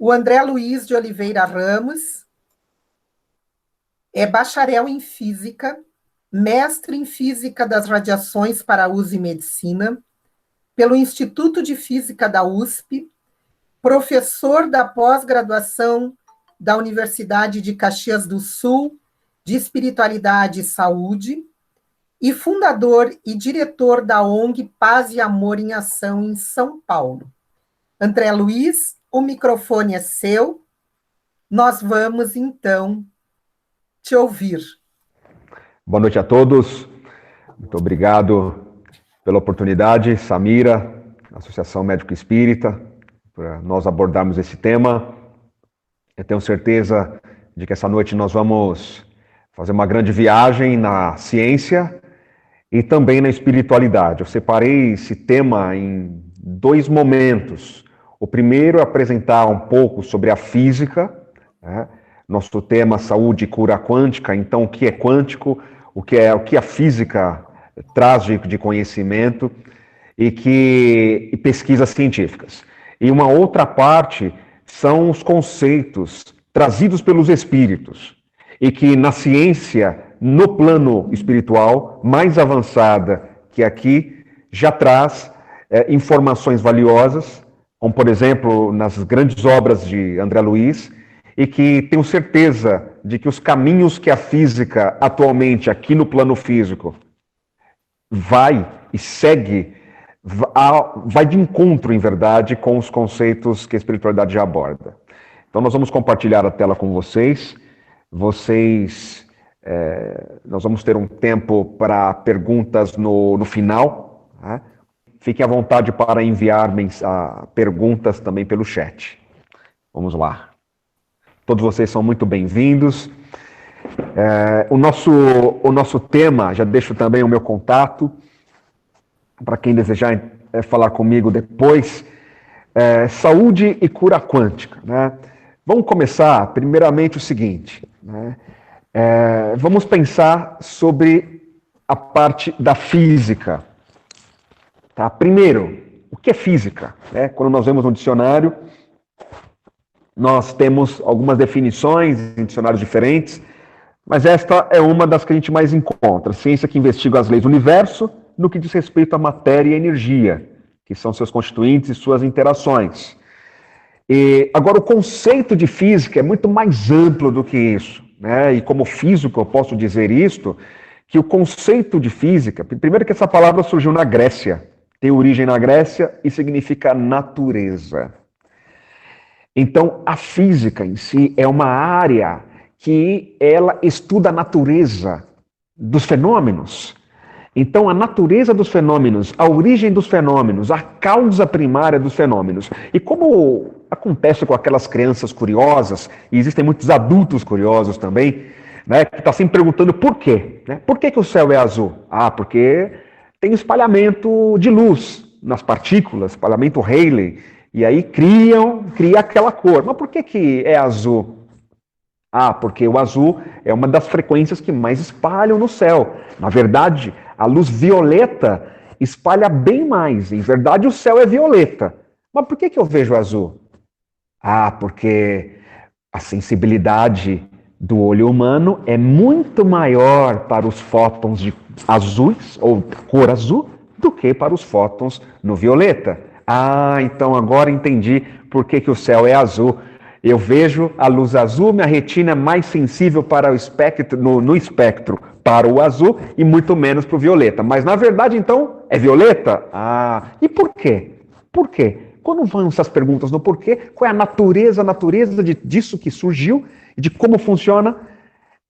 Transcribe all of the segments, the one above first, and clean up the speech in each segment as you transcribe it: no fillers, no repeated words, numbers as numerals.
O André Luiz de Oliveira Ramos é bacharel em Física, mestre em Física das Radiações para Uso em Medicina, pelo Instituto de Física da USP, professor da pós-graduação da Universidade de Caxias do Sul, de Espiritualidade e Saúde, e fundador e diretor da ONG Paz e Amor em Ação em São Paulo. André Luiz, o microfone é seu. Nós vamos, então, te ouvir. Boa noite a todos. Muito obrigado pela oportunidade, Samira, Associação Médico Espírita, para nós abordarmos esse tema. Eu tenho certeza de que essa noite nós vamos fazer uma grande viagem na ciência e também na espiritualidade. Eu separei esse tema em dois momentos. O primeiro é apresentar um pouco sobre a física, né? Nosso tema saúde e cura quântica. Então, o que é quântico, o que a física traz de conhecimento e pesquisas científicas. E uma outra parte são os conceitos trazidos pelos espíritos e que na ciência, no plano espiritual, mais avançada que aqui, já traz informações valiosas, como, por exemplo, nas grandes obras de André Luiz, e que tenho certeza de que os caminhos que a física atualmente, aqui no plano físico, vai e segue, vai de encontro, em verdade, com os conceitos que a espiritualidade já aborda. Então, nós vamos compartilhar a tela com vocês. Nós vamos ter um tempo para perguntas no final. Né? Fiquem à vontade para enviar perguntas também pelo chat. Vamos lá. Todos vocês são muito bem-vindos. O nosso tema, já deixo também o meu contato, para quem desejar falar comigo depois, saúde e cura quântica. Né? Vamos começar, primeiramente, o seguinte. Né? Vamos pensar sobre a parte da física. Tá? Primeiro, o que é física? Quando nós vemos no dicionário, nós temos algumas definições em dicionários diferentes, mas esta é uma das que a gente mais encontra. Ciência que investiga as leis do universo no que diz respeito à matéria e energia, que são seus constituintes e suas interações. Agora, o conceito de física é muito mais amplo do que isso. Né? E como físico eu posso dizer isto, que o conceito de física, primeiro que essa palavra surgiu na Grécia, tem origem na Grécia e significa natureza. Então, a física em si é uma área que ela estuda a natureza dos fenômenos. Então, a natureza dos fenômenos, a origem dos fenômenos, a causa primária dos fenômenos. E como acontece com aquelas crianças curiosas, e existem muitos adultos curiosos também, né, que estão sempre perguntando por quê. Né? Por que o céu é azul? Ah, porque tem espalhamento de luz nas partículas, espalhamento Rayleigh. E aí cria aquela cor. Mas por que é azul? Ah, porque o azul é uma das frequências que mais espalham no céu. Na verdade, a luz violeta espalha bem mais. Em verdade, o céu é violeta. Mas por que eu vejo azul? Ah, porque a sensibilidade do olho humano é muito maior para os fótons de azuis, ou cor azul, do que para os fótons no violeta. Ah, então agora entendi por que o céu é azul. Eu vejo a luz azul, minha retina é mais sensível para o espectro, no espectro para o azul e muito menos para o violeta. Mas na verdade, então, é violeta? Ah, e por quê? Por quê? Quando vão essas perguntas no porquê, qual é a natureza disso que surgiu e de como funciona?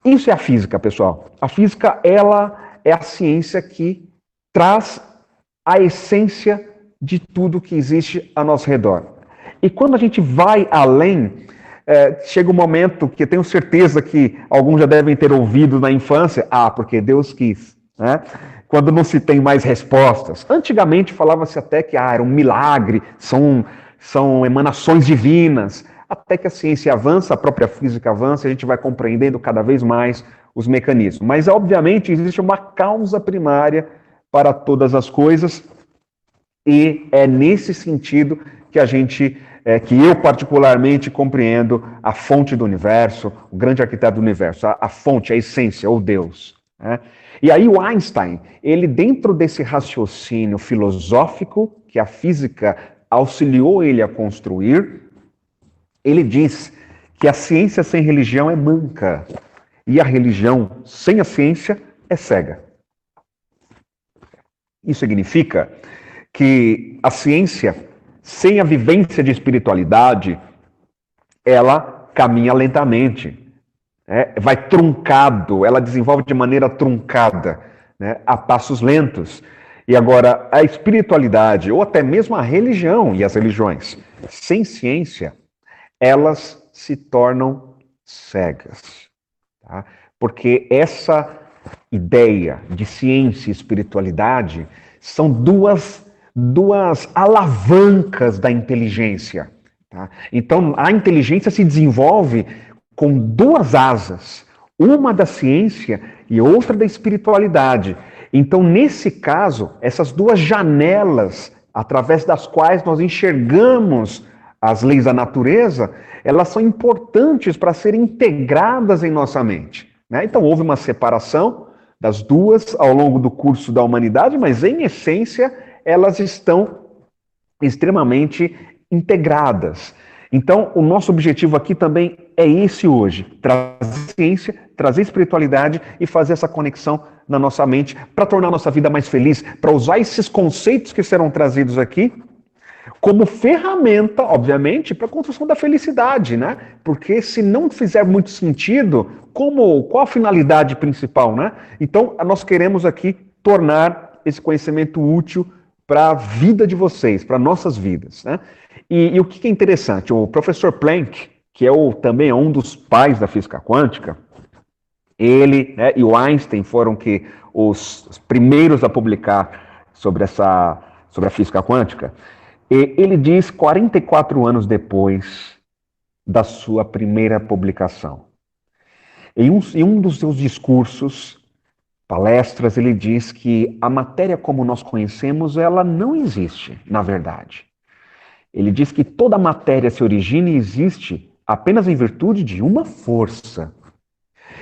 Isso é a física, pessoal. A física, ela é a ciência que traz a essência de tudo que existe ao nosso redor. E quando a gente vai além, chega um momento que eu tenho certeza que alguns já devem ter ouvido na infância, porque Deus quis, né? Quando não se tem mais respostas. Antigamente falava-se até que era um milagre, são emanações divinas, até que a ciência avança, a própria física avança, a gente vai compreendendo cada vez mais os mecanismos. Mas, obviamente, existe uma causa primária para todas as coisas, e é nesse sentido que a gente que eu particularmente compreendo a fonte do universo, o grande arquiteto do universo, a fonte, a essência, ou Deus. Né? E aí o Einstein, ele dentro desse raciocínio filosófico que a física auxiliou ele a construir, ele diz que a ciência sem religião é manca e a religião sem a ciência é cega. Isso significa que a ciência, sem a vivência de espiritualidade, ela caminha lentamente, vai truncado, ela desenvolve de maneira truncada, né, a passos lentos. E agora, a espiritualidade, ou até mesmo a religião e as religiões, sem ciência, elas se tornam cegas. Tá? Porque essa ideia de ciência e espiritualidade são duas alavancas da inteligência. Tá? Então, a inteligência se desenvolve com duas asas, uma da ciência e outra da espiritualidade. Então, nesse caso, essas duas janelas, através das quais nós enxergamos as leis da natureza, elas são importantes para serem integradas em nossa mente. Né? Então, houve uma separação das duas ao longo do curso da humanidade, mas, em essência, elas estão extremamente integradas. Então, o nosso objetivo aqui também é esse hoje, trazer ciência, trazer espiritualidade e fazer essa conexão na nossa mente para tornar a nossa vida mais feliz, para usar esses conceitos que serão trazidos aqui como ferramenta, obviamente, para a construção da felicidade, né? Porque se não fizer muito sentido, qual a finalidade principal, né? Então, nós queremos aqui tornar esse conhecimento útil para a vida de vocês, para nossas vidas, né? E o que é interessante, o professor Planck, que também é um dos pais da física quântica, ele, né, e o Einstein foram os primeiros a publicar sobre a física quântica. E ele diz 44 anos depois da sua primeira publicação. Em um dos seus discursos, palestras, ele diz que a matéria como nós conhecemos, ela não existe, na verdade. Ele diz que toda a matéria se origina e existe apenas em virtude de uma força.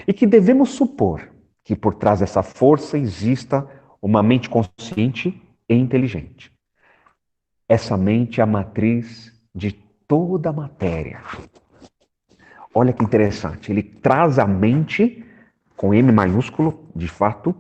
E que devemos supor que por trás dessa força exista uma mente consciente e inteligente. Essa mente é a matriz de toda a matéria. Olha que interessante, ele traz a mente, com M maiúsculo, de fato,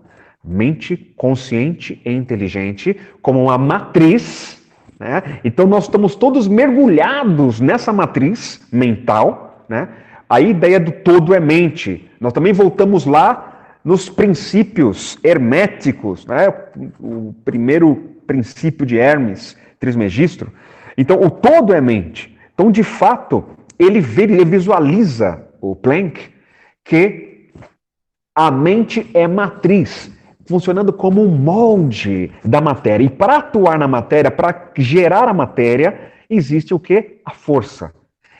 mente consciente e inteligente, como uma matriz, né? Então nós estamos todos mergulhados nessa matriz mental, né? A ideia do todo é mente. Nós também voltamos lá nos princípios herméticos, né? O primeiro princípio de Hermes Trismegisto. Então, o todo é mente. Então, de fato, ele visualiza, o Planck, que a mente é matriz, funcionando como um molde da matéria. E para atuar na matéria, para gerar a matéria, existe o quê? A força.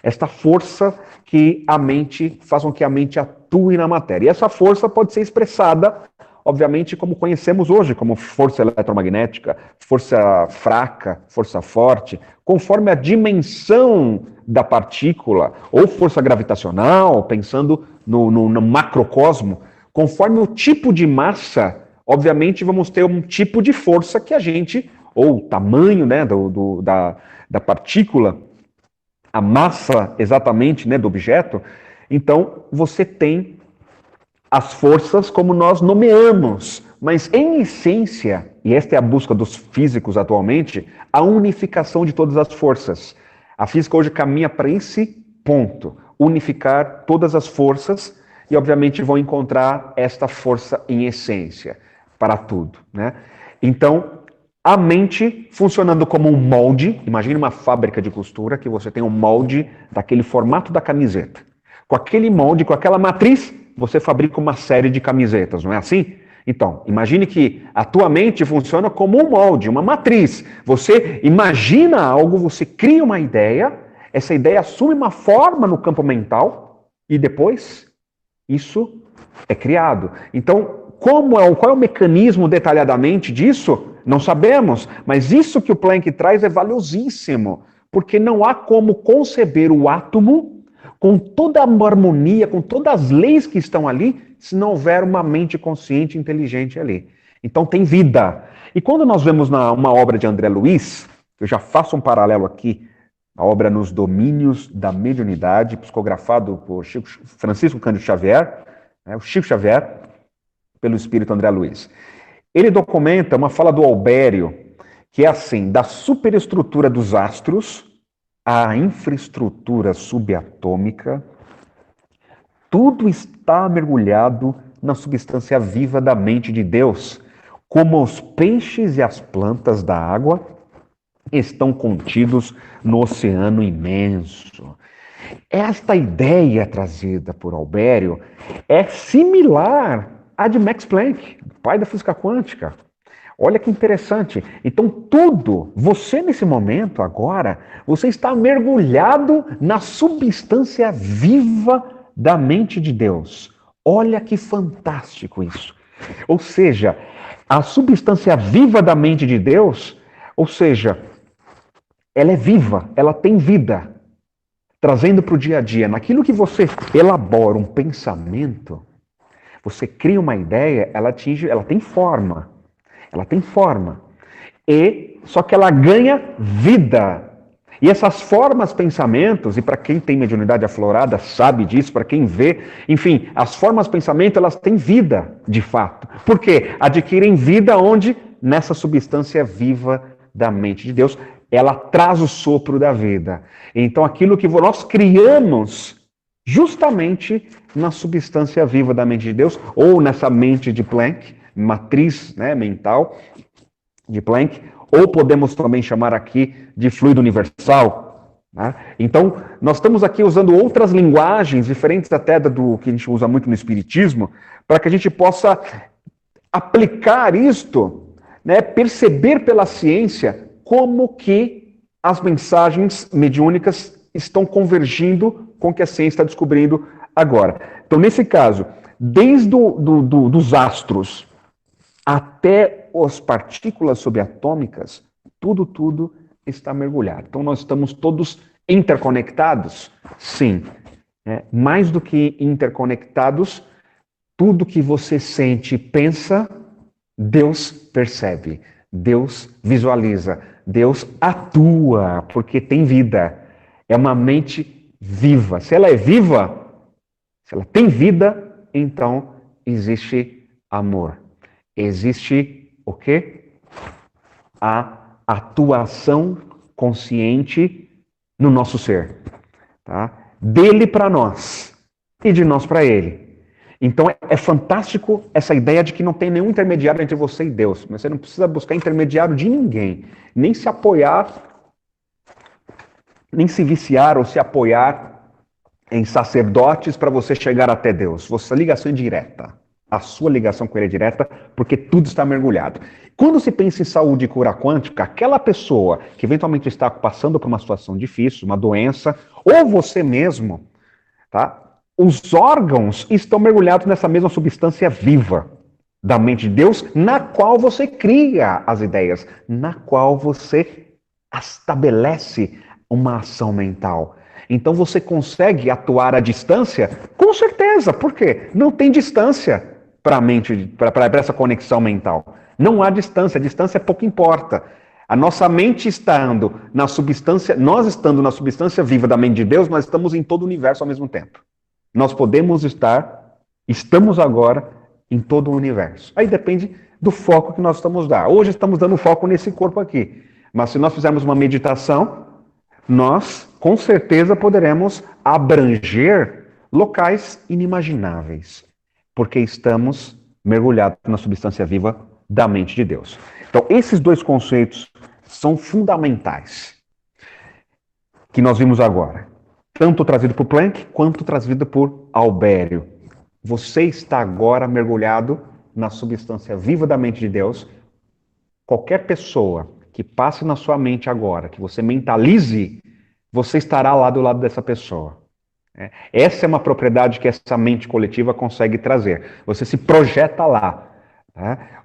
Esta força que a mente faz com que a mente atue na matéria. E essa força pode ser expressada, obviamente, como conhecemos hoje, como força eletromagnética, força fraca, força forte, conforme a dimensão da partícula, ou força gravitacional, pensando no macrocosmo, conforme o tipo de massa, obviamente vamos ter um tipo de força que a gente, ou o tamanho, né, da partícula, a massa exatamente, né, do objeto. Então, você tem as forças como nós nomeamos, mas em essência, e esta é a busca dos físicos atualmente, a unificação de todas as forças. A física hoje caminha para esse ponto, unificar todas as forças e obviamente vão encontrar esta força em essência para tudo, né? Então, a mente funcionando como um molde, imagine uma fábrica de costura que você tem um molde daquele formato da camiseta. Com aquele molde, com aquela matriz, você fabrica uma série de camisetas, não é assim? Então, imagine que a tua mente funciona como um molde, uma matriz. Você imagina algo, você cria uma ideia, essa ideia assume uma forma no campo mental e depois isso é criado. Então, qual é o mecanismo detalhadamente disso? Não sabemos, mas isso que o Planck traz é valiosíssimo, porque não há como conceber o átomo com toda a harmonia, com todas as leis que estão ali, se não houver uma mente consciente e inteligente ali. Então tem vida. E quando nós vemos uma obra de André Luiz, eu já faço um paralelo aqui, a obra Nos Domínios da Mediunidade, psicografado por Francisco Cândido Xavier, o Chico Xavier, pelo espírito André Luiz. Ele documenta uma fala do Albério, que é assim: da superestrutura dos astros à infraestrutura subatômica, tudo está mergulhado na substância viva da mente de Deus, como os peixes e as plantas da água estão contidos no oceano imenso. Esta ideia trazida por Albério é similar à de Max Planck, pai da física quântica. Olha que interessante. Então tudo, você nesse momento agora, você está mergulhado na substância viva da mente de Deus. Olha que fantástico isso. Ou seja, a substância viva da mente de Deus, ou seja, ela é viva, ela tem vida, trazendo para o dia a dia. Naquilo que você elabora um pensamento, você cria uma ideia, ela tem forma. Ela tem forma. Só que ela ganha vida. E essas formas, pensamentos, e para quem tem mediunidade aflorada sabe disso, para quem vê, enfim, as formas, pensamento, elas têm vida, de fato. Por quê? Adquirem vida onde? Nessa substância viva da mente de Deus. Ela traz o sopro da vida. Então aquilo que nós criamos justamente na substância viva da mente de Deus, ou nessa mente de Planck, matriz mental de Planck, ou podemos também chamar aqui de fluido universal. Né? Então, nós estamos aqui usando outras linguagens, diferentes até do que a gente usa muito no Espiritismo, para que a gente possa aplicar isto, perceber pela ciência como que as mensagens mediúnicas estão convergindo com o que a ciência está descobrindo agora. Então, nesse caso, desde dos astros até as partículas subatômicas, tudo está mergulhado. Então, nós estamos todos interconectados? Sim. Mais do que interconectados, tudo que você sente e pensa, Deus percebe, Deus visualiza, Deus atua, porque tem vida. É uma mente viva. Se ela é viva, se ela tem vida, então existe amor. Existe o quê? A atuação consciente no nosso ser. Tá? Dele para nós e de nós para ele. Então é fantástico essa ideia de que não tem nenhum intermediário entre você e Deus. Mas você não precisa buscar intermediário de ninguém. Nem se apoiar, nem se viciar ou se apoiar em sacerdotes para você chegar até Deus. Você ligação é direta. A sua ligação com ele é direta, porque tudo está mergulhado. Quando se pensa em saúde e cura quântica, aquela pessoa que eventualmente está passando por uma situação difícil, uma doença, ou você mesmo, tá? Os órgãos estão mergulhados nessa mesma substância viva da mente de Deus, na qual você cria as ideias, na qual você estabelece uma ação mental. Então você consegue atuar à distância? Com certeza. Por quê? Não tem distância para a mente, para essa conexão mental. Não há distância. A distância pouco importa. A nossa mente estando na substância, nós estando na substância viva da mente de Deus, nós estamos em todo o universo ao mesmo tempo. Nós podemos estamos agora em todo o universo. Aí depende do foco que nós estamos dando. Hoje estamos dando foco nesse corpo aqui. Mas se nós fizermos uma meditação, nós com certeza poderemos abranger locais inimagináveis. Porque estamos mergulhados na substância viva da mente de Deus. Então, esses dois conceitos são fundamentais que nós vimos agora. Tanto trazido por Planck, quanto trazido por Albério. Você está agora mergulhado na substância viva da mente de Deus. Qualquer pessoa que passe na sua mente agora, que você mentalize, você estará lá do lado dessa pessoa. Essa é uma propriedade que essa mente coletiva consegue trazer. Você se projeta lá.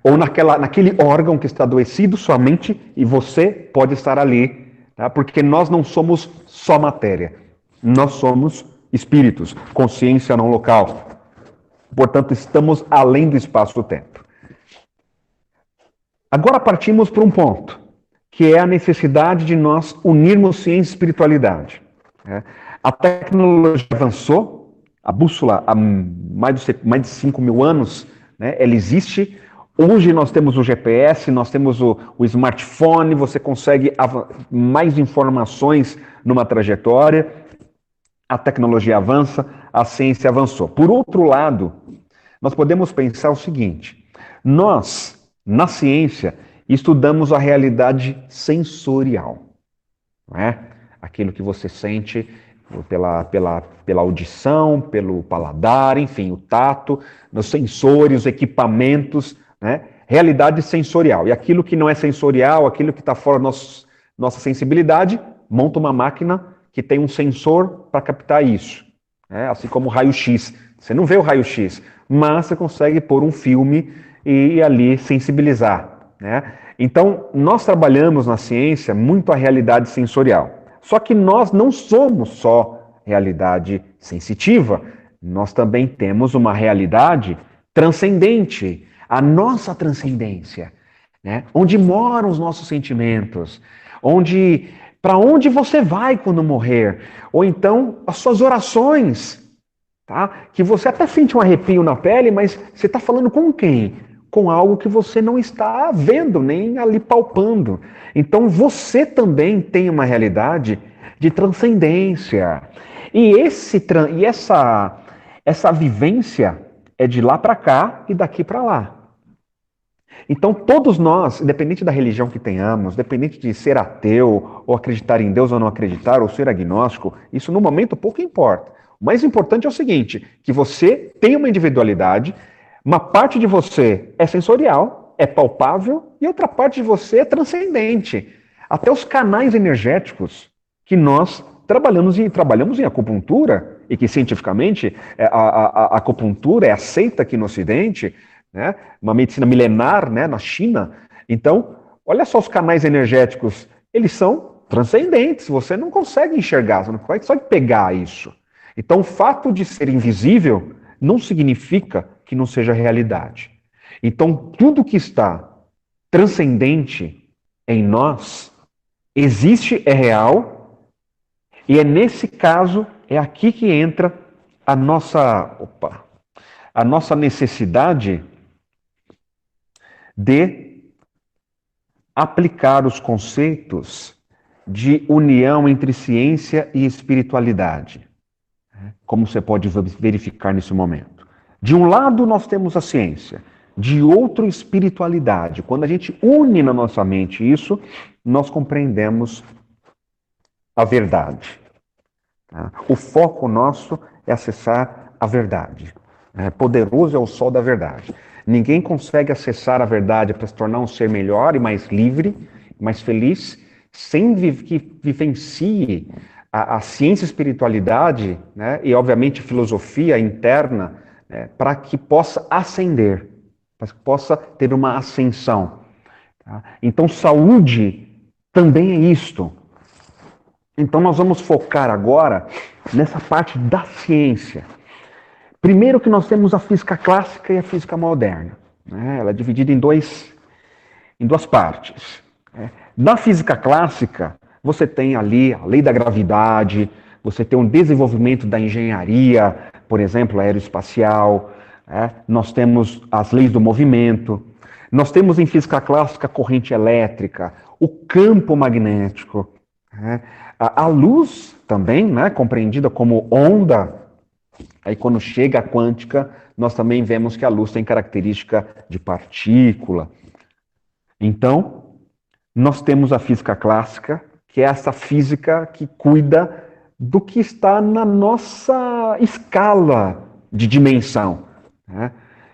Ou naquele órgão que está adoecido, sua mente, e você pode estar ali, tá? Porque nós não somos só matéria, nós somos espíritos, consciência não local. Portanto, estamos além do espaço-tempo. Agora partimos para um ponto, que é a necessidade de nós unirmos ciência e espiritualidade. A tecnologia avançou, a bússola há mais de 5 mil anos, né, ela existe. Hoje nós temos o GPS, nós temos o smartphone, você consegue mais informações numa trajetória, a tecnologia avança, a ciência avançou. Por outro lado, nós podemos pensar o seguinte, nós, na ciência, estudamos a realidade sensorial, não é? Aquilo que você sente pela audição, pelo paladar, enfim, o tato, nos sensores, os equipamentos, né? Realidade sensorial. E aquilo que não é sensorial, aquilo que está fora da nossa sensibilidade, monta uma máquina que tem um sensor para captar isso. Né? Assim como o raio-x. Você não vê o raio-x, mas você consegue pôr um filme e ali sensibilizar. Né? Então, nós trabalhamos na ciência muito a realidade sensorial. Só que nós não somos só realidade sensitiva, nós também temos uma realidade transcendente, a nossa transcendência, né? Onde moram os nossos sentimentos, para onde você vai quando morrer, ou então as suas orações, tá? Que você até sente um arrepio na pele, mas você está falando com quem? Com algo que você não está vendo, nem ali palpando. Então você também tem uma realidade de transcendência. E essa vivência é de lá para cá e daqui para lá. Então todos nós, independente da religião que tenhamos, independente de ser ateu, ou acreditar em Deus ou não acreditar, ou ser agnóstico, isso no momento pouco importa. O mais importante é o seguinte, que você tem uma individualidade, uma parte de você é sensorial, é palpável, e outra parte de você é transcendente. Até os canais energéticos que nós trabalhamos em acupuntura, e que cientificamente a acupuntura é aceita aqui no Ocidente, né? Uma medicina milenar, né, na China. Então, olha só os canais energéticos, eles são transcendentes, você não consegue enxergar, você não consegue pegar isso. Então, o fato de ser invisível não significa que não seja realidade. Então, tudo que está transcendente em nós existe, é real, e é nesse caso, é aqui que entra a nossa necessidade de aplicar os conceitos de união entre ciência e espiritualidade, como você pode verificar nesse momento. De um lado nós temos a ciência, de outro espiritualidade. Quando a gente une na nossa mente isso, nós compreendemos a verdade. O foco nosso é acessar a verdade. Poderoso é o sol da verdade. Ninguém consegue acessar a verdade para se tornar um ser melhor e mais livre, mais feliz, sem que vivencie a ciência e a espiritualidade, né, e obviamente filosofia interna, né, para que possa ascender, para que possa ter uma ascensão. Tá? Então saúde também é isto. Então nós vamos focar agora nessa parte da ciência. Primeiro que nós temos a física clássica e a física moderna. Né? Ela é dividida em duas partes. Na física clássica, você tem ali a lei da gravidade, você tem um desenvolvimento da engenharia, por exemplo, aeroespacial, nós temos as leis do movimento, nós temos em física clássica a corrente elétrica, o campo magnético, a luz também, né, compreendida como onda. Aí quando chega a quântica, nós também vemos que a luz tem característica de partícula. Então, nós temos a física clássica, que é essa física que cuida do que está na nossa escala de dimensão. Né?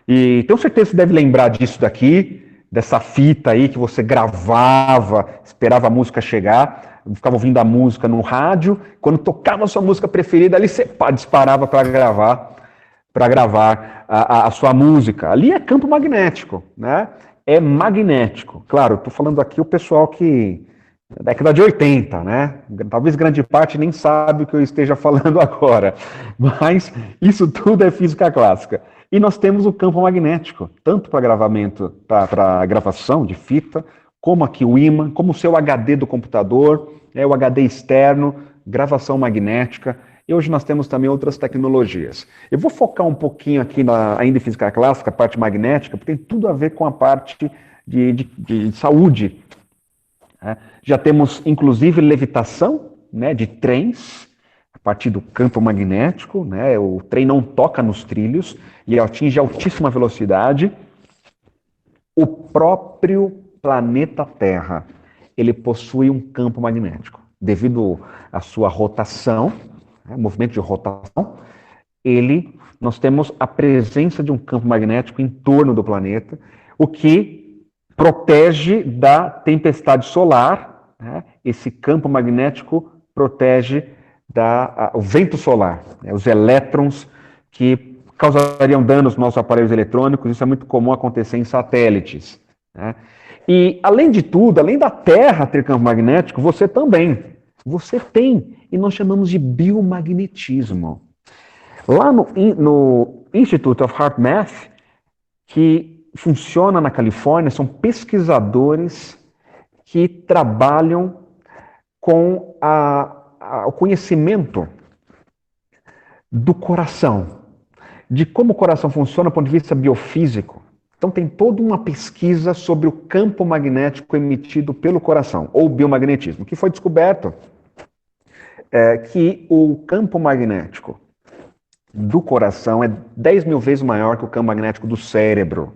E tenho certeza que você deve lembrar disso daqui, dessa fita aí que você gravava, esperava a música chegar, ficava ouvindo a música no rádio, quando tocava a sua música preferida, ali você disparava para gravar a sua música. Ali é campo magnético, né? É magnético. Claro, estou falando aqui o pessoal que Década de 80, né? Talvez grande parte nem sabe o que eu esteja falando agora, mas isso tudo é física clássica. E nós temos o campo magnético, tanto para gravamento, para gravação de fita, como aqui o ímã, como o seu HD do computador, o HD externo, gravação magnética. E hoje nós temos também outras tecnologias. Eu vou focar um pouquinho aqui ainda em física clássica, a parte magnética, porque tem tudo a ver com a parte de saúde. Já temos, inclusive, levitação, né, de trens, a partir do campo magnético, né, o trem não toca nos trilhos e atinge altíssima velocidade. O próprio planeta Terra, ele possui um campo magnético. Devido à sua rotação, movimento de rotação, nós temos a presença de um campo magnético em torno do planeta, o que protege da tempestade solar, né? Esse campo magnético protege o vento solar, né? Os elétrons que causariam danos nos nossos aparelhos eletrônicos. Isso é muito comum acontecer em satélites, né? E, além de tudo, além da Terra ter campo magnético, você também. Você tem, e nós chamamos de biomagnetismo. Lá no Institute of Heart Math, que funciona na Califórnia, são pesquisadores que trabalham com o conhecimento do coração, de como o coração funciona do ponto de vista biofísico. Então tem toda uma pesquisa sobre o campo magnético emitido pelo coração, ou biomagnetismo, que foi descoberto que o campo magnético do coração é 10 mil vezes maior que o campo magnético do cérebro.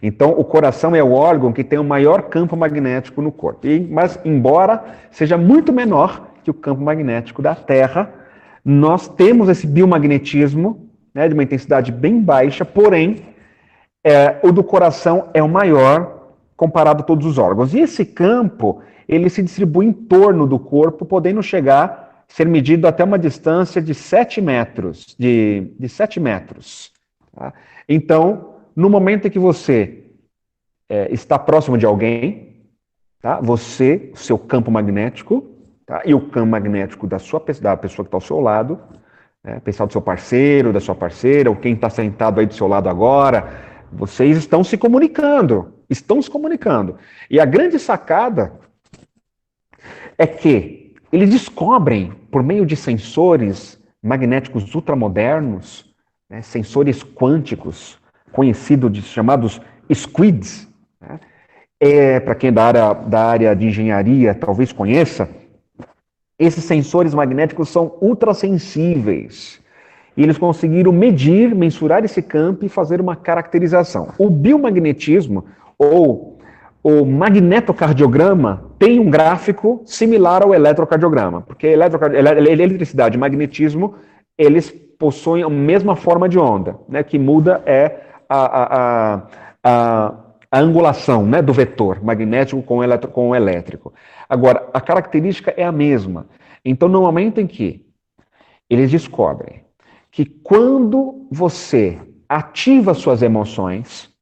Então, o coração é o órgão que tem o maior campo magnético no corpo. Mas, embora seja muito menor que o campo magnético da Terra, nós temos esse biomagnetismo, né, de uma intensidade bem baixa, porém, o do coração é o maior comparado a todos os órgãos. E esse campo, ele se distribui em torno do corpo, podendo ser medido até uma distância de 7 metros. De 7 metros. Tá? Então, no momento em que você está próximo de alguém, tá? O seu campo magnético, tá? E o campo magnético da pessoa que está ao seu lado, pensar do seu parceiro, da sua parceira, ou quem está sentado aí do seu lado agora, vocês estão se comunicando. E a grande sacada é que eles descobrem, por meio de sensores magnéticos ultramodernos, né, sensores quânticos, chamados SQUIDs, né? Para quem da área de engenharia talvez conheça, esses sensores magnéticos são ultrassensíveis. E eles conseguiram mensurar esse campo e fazer uma caracterização. O biomagnetismo, ou o magnetocardiograma, tem um gráfico similar ao eletrocardiograma, porque eletricidade e magnetismo, eles possuem a mesma forma de onda, né? Que muda a angulação, né, do vetor magnético com o elétrico. Agora, a característica é a mesma. Então, no momento em que eles descobrem que quando você ativa suas emoções,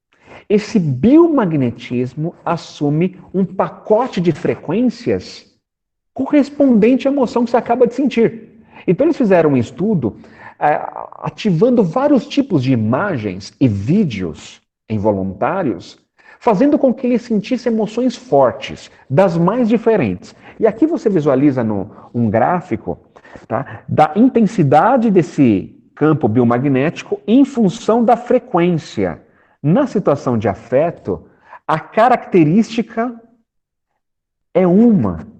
esse biomagnetismo assume um pacote de frequências correspondente à emoção que você acaba de sentir. Então, eles fizeram um estudo ativando vários tipos de imagens e vídeos involuntários, fazendo com que ele sentisse emoções fortes, das mais diferentes. E aqui você visualiza um gráfico, tá, da intensidade desse campo biomagnético em função da frequência. Na situação de afeto, a característica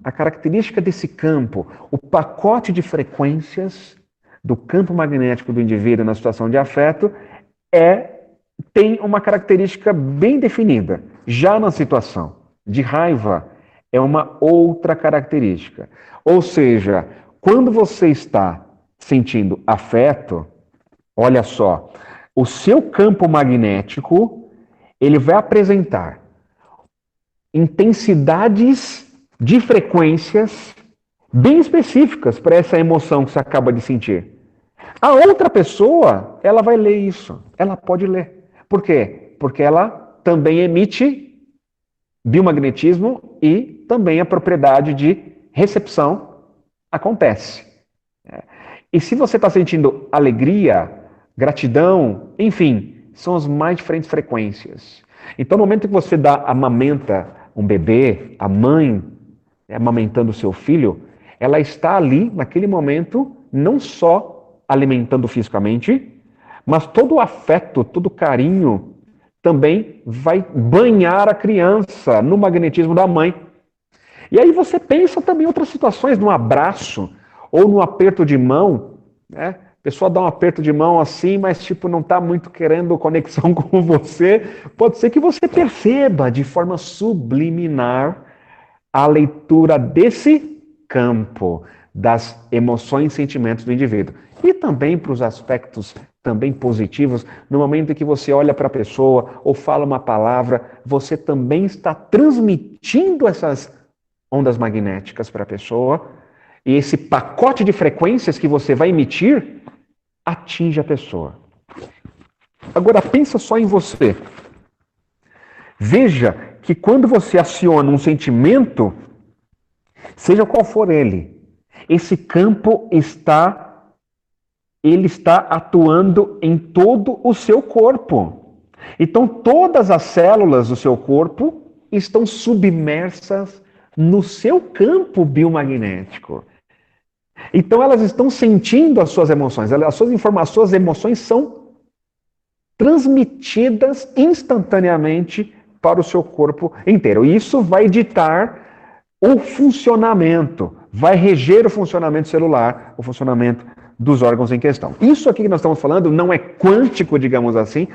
a característica desse campo, o pacote de frequências do campo magnético do indivíduo na situação de afeto tem uma característica bem definida. Já na situação de raiva, é uma outra característica. Ou seja, quando você está sentindo afeto, olha só, o seu campo magnético, ele vai apresentar intensidades de frequências bem específicas para essa emoção que você acaba de sentir. A outra pessoa, ela vai ler isso. Ela pode ler. Por quê? Porque ela também emite biomagnetismo e também a propriedade de recepção acontece. E se você está sentindo alegria, gratidão, enfim, são as mais diferentes frequências. Então, no momento que você amamenta um bebê, a mãe amamentando o seu filho, ela está ali, naquele momento, não só alimentando fisicamente, mas todo o afeto, todo o carinho também vai banhar a criança no magnetismo da mãe. E aí você pensa também em outras situações, no abraço ou no aperto de mão, né? A pessoa dá um aperto de mão assim, mas tipo não está muito querendo conexão com você. Pode ser que você perceba de forma subliminar a leitura desse campo das emoções e sentimentos do indivíduo. E também para os aspectos também positivos, no momento em que você olha para a pessoa ou fala uma palavra, você também está transmitindo essas ondas magnéticas para a pessoa, e esse pacote de frequências que você vai emitir atinge a pessoa. Agora pensa só em você. Veja que quando você aciona um sentimento, seja qual for ele, esse campo está atuando em todo o seu corpo. Então todas as células do seu corpo estão submersas no seu campo biomagnético. Então elas estão sentindo as suas emoções, as suas informações, as emoções são transmitidas instantaneamente para o seu corpo inteiro. E isso vai ditar o funcionamento, vai reger o funcionamento celular, o funcionamento dos órgãos em questão. Isso aqui que nós estamos falando não é quântico, digamos assim,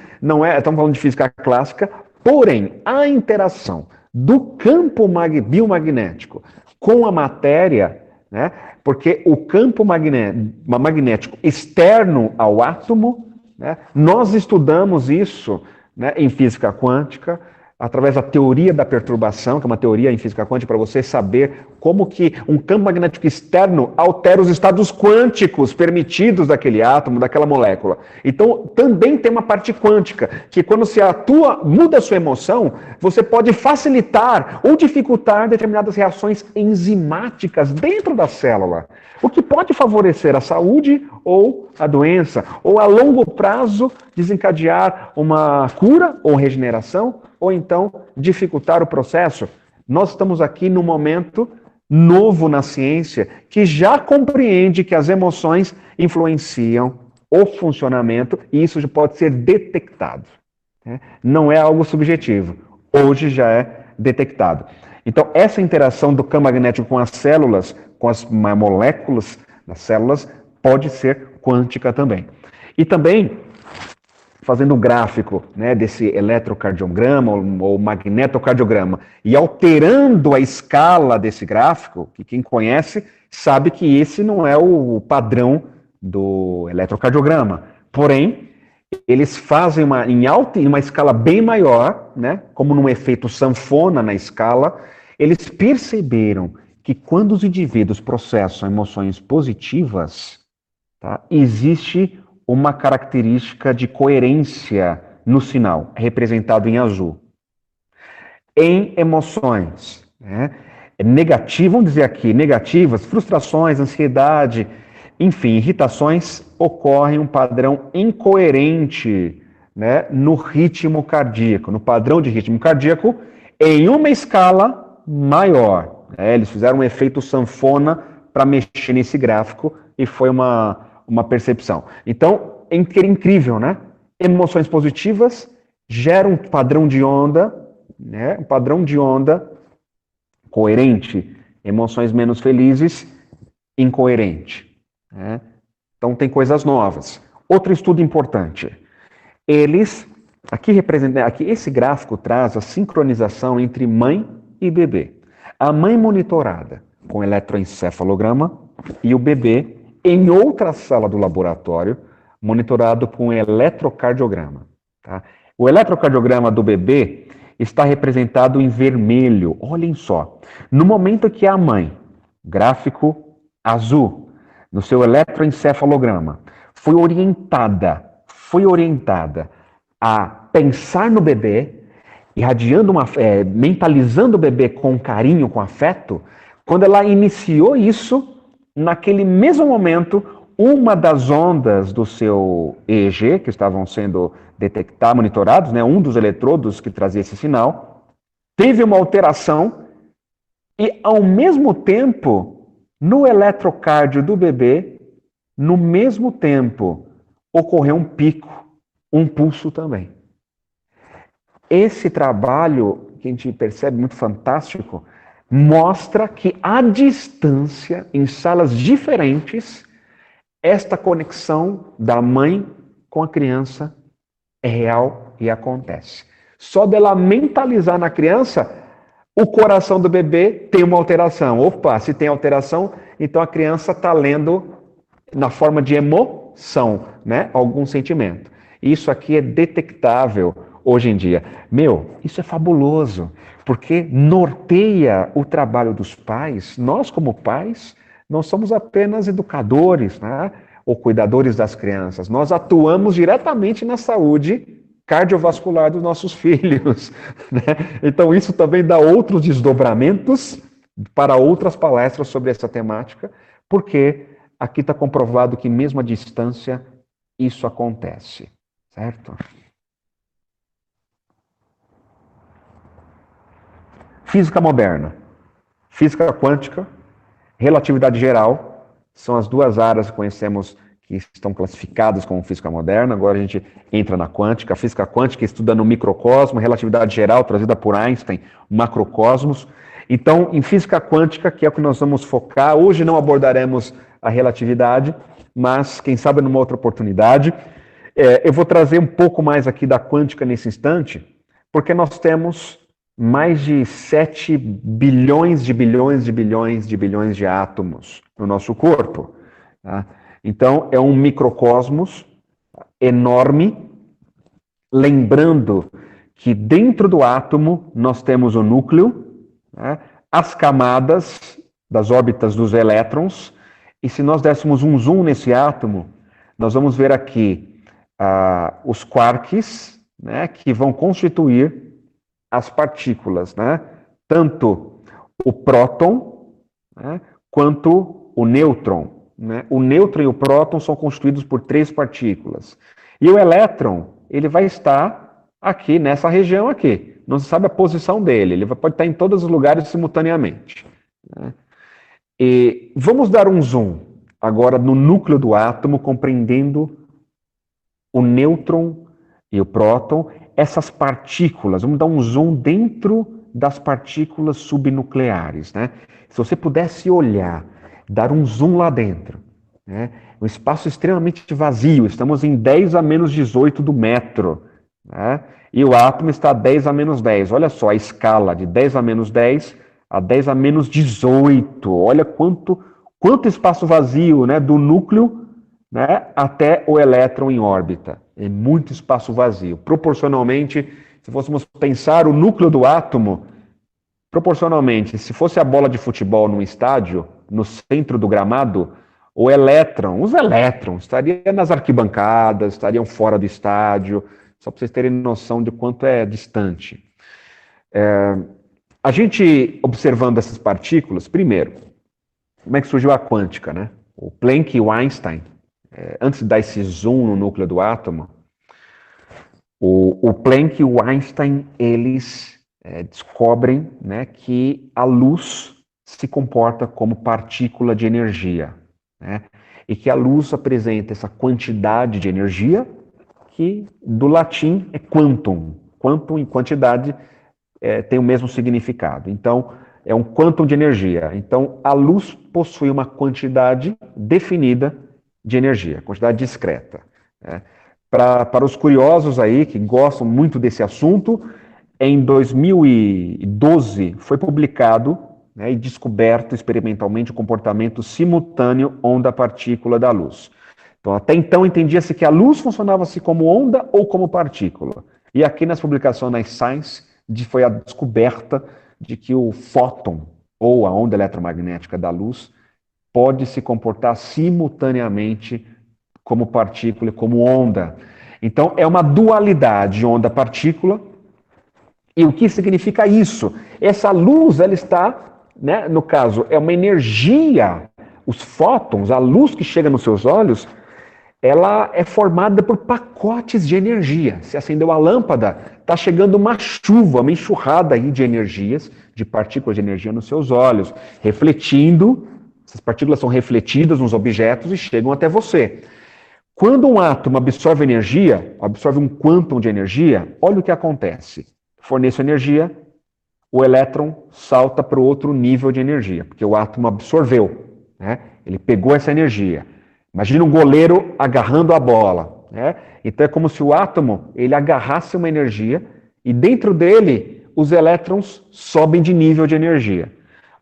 estamos falando de física clássica, porém a interação do campo biomagnético com a matéria, né? Porque o campo magnético externo ao átomo, né? Nós estudamos isso, né, em física quântica, através da teoria da perturbação, que é uma teoria em física quântica para você saber como que um campo magnético externo altera os estados quânticos permitidos daquele átomo, daquela molécula. Então, também tem uma parte quântica, que quando você atua, muda a sua emoção, você pode facilitar ou dificultar determinadas reações enzimáticas dentro da célula, o que pode favorecer a saúde ou a doença, ou a longo prazo desencadear uma cura ou regeneração, ou então dificultar o processo. Nós estamos aqui num momento novo na ciência que já compreende que as emoções influenciam o funcionamento e isso já pode ser detectado. Né? Não é algo subjetivo. Hoje já é detectado. Então, essa interação do campo magnético com as células, com as moléculas das células, pode ser quântica também. E também, fazendo um gráfico, né, desse eletrocardiograma ou magnetocardiograma e alterando a escala desse gráfico, que quem conhece sabe que esse não é o padrão do eletrocardiograma. Porém, eles fazem em uma escala bem maior, né, como num efeito sanfona na escala, eles perceberam que quando os indivíduos processam emoções positivas, tá, existe uma característica de coerência no sinal, representado em azul. Em emoções, né, vamos dizer aqui, negativas, frustrações, ansiedade, enfim, irritações, ocorre um padrão incoerente, né, no ritmo cardíaco, no padrão de ritmo cardíaco, em uma escala maior. Né, eles fizeram um efeito sanfona para mexer nesse gráfico e foi uma percepção. Então, é incrível, né? Emoções positivas geram um padrão de onda, né? Um padrão de onda coerente. Emoções menos felizes, incoerente. Né? Então, tem coisas novas. Outro estudo importante. Aqui esse gráfico traz a sincronização entre mãe e bebê. A mãe monitorada com eletroencefalograma e o bebê em outra sala do laboratório, monitorado com eletrocardiograma. Tá? O eletrocardiograma do bebê está representado em vermelho. Olhem só. No momento que a mãe, gráfico azul, no seu eletroencefalograma, foi orientada a pensar no bebê, irradiando mentalizando o bebê com carinho, com afeto, quando ela iniciou isso, naquele mesmo momento, uma das ondas do seu EEG, que estavam sendo detectados, monitorados, né, um dos eletrodos que trazia esse sinal, teve uma alteração e, ao mesmo tempo, no eletrocardio do bebê, no mesmo tempo, ocorreu um pico, um pulso também. Esse trabalho, que a gente percebe muito fantástico, mostra que à distância, em salas diferentes, esta conexão da mãe com a criança é real e acontece. Só dela mentalizar na criança, o coração do bebê tem uma alteração. Opa, se tem alteração, então a criança está lendo na forma de emoção, né? Algum sentimento. Isso aqui é detectável hoje em dia. Isso é fabuloso, porque norteia o trabalho dos pais. Nós, como pais, não somos apenas educadores, né? Ou cuidadores das crianças. Nós atuamos diretamente na saúde cardiovascular dos nossos filhos, né? Então isso também dá outros desdobramentos para outras palestras sobre essa temática, porque aqui está comprovado que mesmo à distância isso acontece, certo? Física moderna, física quântica, relatividade geral, são as duas áreas que conhecemos que estão classificadas como física moderna. Agora a gente entra na quântica. A física quântica estuda no microcosmo, relatividade geral, trazida por Einstein, macrocosmos. Então, em física quântica, que é o que nós vamos focar, hoje não abordaremos a relatividade, mas quem sabe numa outra oportunidade. Eu vou trazer um pouco mais aqui da quântica nesse instante, porque nós temos mais de 7 bilhões de bilhões de bilhões de bilhões de átomos no nosso corpo. Tá? Então, é um microcosmos enorme, lembrando que dentro do átomo nós temos o núcleo, né, as camadas das órbitas dos elétrons, e se nós dessemos um zoom nesse átomo, nós vamos ver aqui os quarks, né, que vão constituir as partículas, né, tanto o próton, né, quanto o nêutron. Né? O nêutron e o próton são constituídos por 3 partículas. E o elétron, ele vai estar aqui, nessa região aqui. Não se sabe a posição dele, ele pode estar em todos os lugares simultaneamente. Né? E vamos dar um zoom agora no núcleo do átomo, compreendendo o nêutron e o próton, essas partículas. Vamos dar um zoom dentro das partículas subnucleares. Né? Se você pudesse olhar, dar um zoom lá dentro, né? Um espaço extremamente vazio, estamos em 10 a menos 18 do metro, né? E o átomo está a 10 a menos 10. Olha só a escala de 10 a menos 10 a 10 a menos 18. Olha quanto espaço vazio, né? Do núcleo, né, até o elétron em órbita. É muito espaço vazio. Proporcionalmente, se fôssemos pensar o núcleo do átomo, proporcionalmente, se fosse a bola de futebol num estádio, no centro do gramado, os elétrons estariam nas arquibancadas, estariam fora do estádio, só para vocês terem noção de quanto é distante. A gente, observando essas partículas, primeiro, como é que surgiu a quântica, né? O Planck e o Einstein, antes de dar esse zoom no núcleo do átomo, o Planck e o Einstein, eles descobrem, né, que a luz se comporta como partícula de energia, né, e que a luz apresenta essa quantidade de energia que do latim é quantum. Quantum em quantidade tem o mesmo significado. Então, é um quantum de energia. Então, a luz possui uma quantidade definida de energia, quantidade discreta. Né. Para os curiosos aí, que gostam muito desse assunto, em 2012 foi publicado, né, e descoberto experimentalmente o comportamento simultâneo onda-partícula da luz. Então, até então entendia-se que a luz funcionava-se como onda ou como partícula. E aqui nas publicações na Science foi a descoberta de que o fóton, ou a onda eletromagnética da luz, pode se comportar simultaneamente como partícula e como onda. Então, é uma dualidade onda-partícula, E o que significa isso? Essa luz, ela está, né, no caso, é uma energia, os fótons, a luz que chega nos seus olhos, ela é formada por pacotes de energia. Se acendeu a lâmpada, está chegando uma chuva, uma enxurrada aí de energias, de partículas de energia nos seus olhos, refletindo, essas partículas são refletidas nos objetos e chegam até você. Quando um átomo absorve energia, absorve um quantum de energia, olha o que acontece. Forneço energia, o elétron salta para o outro nível de energia, porque o átomo absorveu, né? Ele pegou essa energia. Imagina um goleiro agarrando a bola, né? Então é como se o átomo ele agarrasse uma energia e dentro dele os elétrons sobem de nível de energia.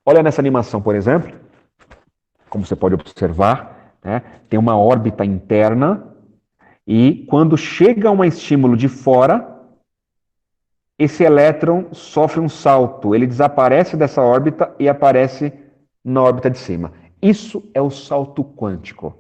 Olha nessa animação, por exemplo, como você pode observar, né? Tem uma órbita interna e quando chega um estímulo de fora, esse elétron sofre um salto, ele desaparece dessa órbita e aparece na órbita de cima. Isso é o salto quântico.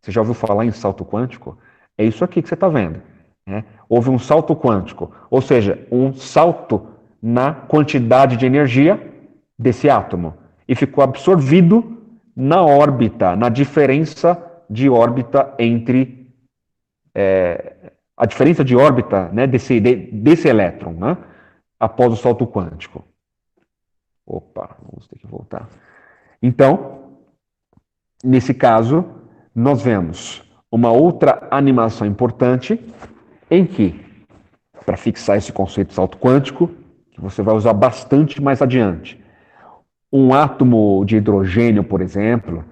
Você já ouviu falar em salto quântico? É isso aqui que você está vendo, né? Houve um salto quântico, ou seja, um salto na quantidade de energia desse átomo e ficou absorvido na órbita, na diferença de órbita entre a diferença de órbita, né, desse elétron, né, após o salto quântico. Opa, vamos ter que voltar. Então, nesse caso, nós vemos uma outra animação importante em que, para fixar esse conceito de salto quântico, que você vai usar bastante mais adiante, um átomo de hidrogênio, por exemplo,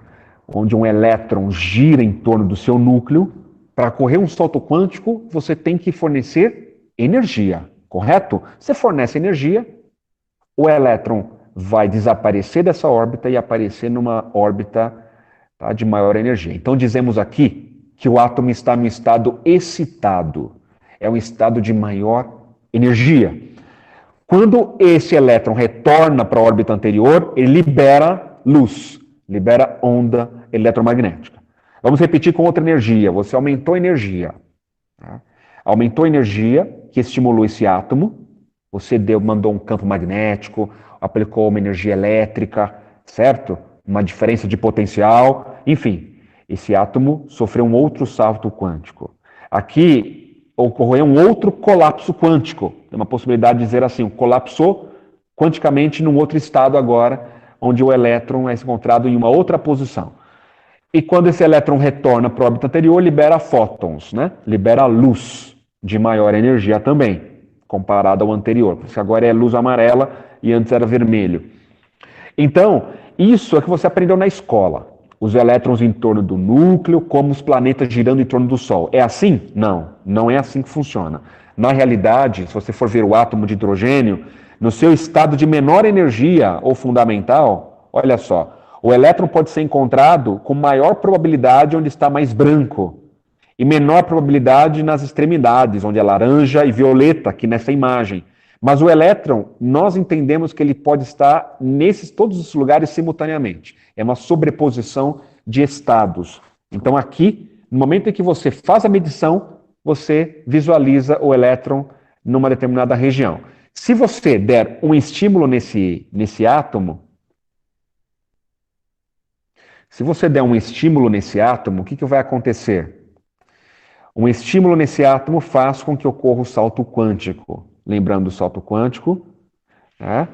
onde um elétron gira em torno do seu núcleo, para correr um salto quântico, você tem que fornecer energia, correto? Você fornece energia, o elétron vai desaparecer dessa órbita e aparecer numa órbita, tá, de maior energia. Então dizemos aqui que o átomo está no estado excitado, é um estado de maior energia. Quando esse elétron retorna para a órbita anterior, ele libera luz, libera onda eletromagnética. Vamos repetir com outra energia. Você aumentou a energia. Tá? Aumentou a energia que estimulou esse átomo. Você mandou um campo magnético, aplicou uma energia elétrica, certo? Uma diferença de potencial. Enfim, esse átomo sofreu um outro salto quântico. Aqui ocorreu um outro colapso quântico. Tem uma possibilidade de dizer assim, colapsou quanticamente num outro estado agora, onde o elétron é encontrado em uma outra posição. E quando esse elétron retorna para a órbita anterior, libera fótons, né? Libera luz de maior energia também, comparado ao anterior. Porque agora é luz amarela e antes era vermelho. Então, isso é que você aprendeu na escola. Os elétrons em torno do núcleo, como os planetas girando em torno do Sol. É assim? Não, não é assim que funciona. Na realidade, se você for ver o átomo de hidrogênio, no seu estado de menor energia ou fundamental, olha só, o elétron pode ser encontrado com maior probabilidade onde está mais branco e menor probabilidade nas extremidades, onde é laranja e violeta, aqui nessa imagem. Mas o elétron, nós entendemos que ele pode estar nesses todos os lugares simultaneamente. É uma sobreposição de estados. Então aqui, no momento em que você faz a medição, você visualiza o elétron numa determinada região. Se você der um estímulo nesse átomo, o que vai acontecer? Um estímulo nesse átomo faz com que ocorra o salto quântico. Lembrando do salto quântico, né?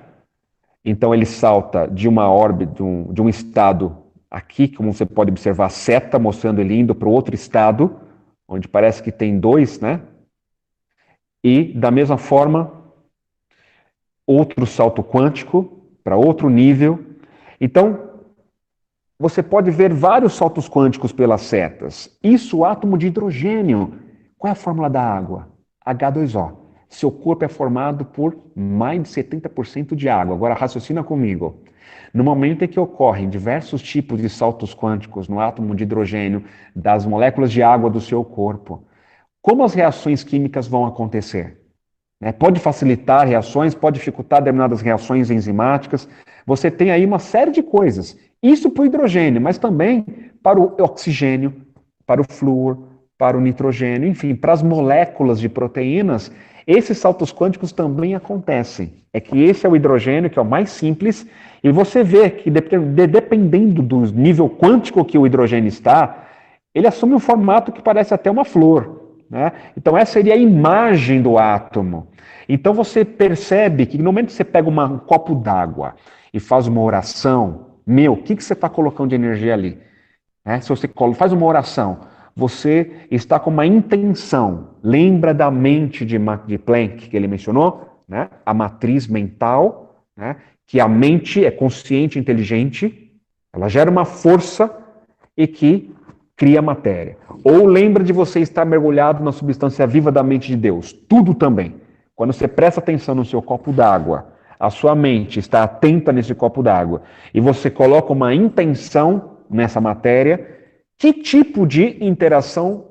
Então ele salta de uma órbita, de um estado aqui, como você pode observar, a seta mostrando ele indo para outro estado, onde parece que tem dois, né? E da mesma forma, outro salto quântico para outro nível. Então, você pode ver vários saltos quânticos pelas setas. Isso, o átomo de hidrogênio. Qual é a fórmula da água? H2O. Seu corpo é formado por mais de 70% de água. Agora raciocina comigo. No momento em que ocorrem diversos tipos de saltos quânticos no átomo de hidrogênio das moléculas de água do seu corpo, como as reações químicas vão acontecer? Pode facilitar reações, pode dificultar determinadas reações enzimáticas. Você tem aí uma série de coisas. Isso para o hidrogênio, mas também para o oxigênio, para o flúor, para o nitrogênio, enfim, para as moléculas de proteínas. Esses saltos quânticos também acontecem. É que esse é o hidrogênio, que é o mais simples, e você vê que dependendo do nível quântico que o hidrogênio está, ele assume um formato que parece até uma flor, né? Então essa seria a imagem do átomo. Então você percebe que no momento que você pega um copo d'água e faz uma oração, o que você está colocando de energia ali? Se você faz uma oração, você está com uma intenção. Lembra da mente de Planck que ele mencionou? Né? A matriz mental, né? Que a mente é consciente e inteligente, ela gera uma força e que cria matéria. Ou lembra de você estar mergulhado na substância viva da mente de Deus. Tudo também. Quando você presta atenção no seu copo d'água, a sua mente está atenta nesse copo d'água e você coloca uma intenção nessa matéria, que tipo de interação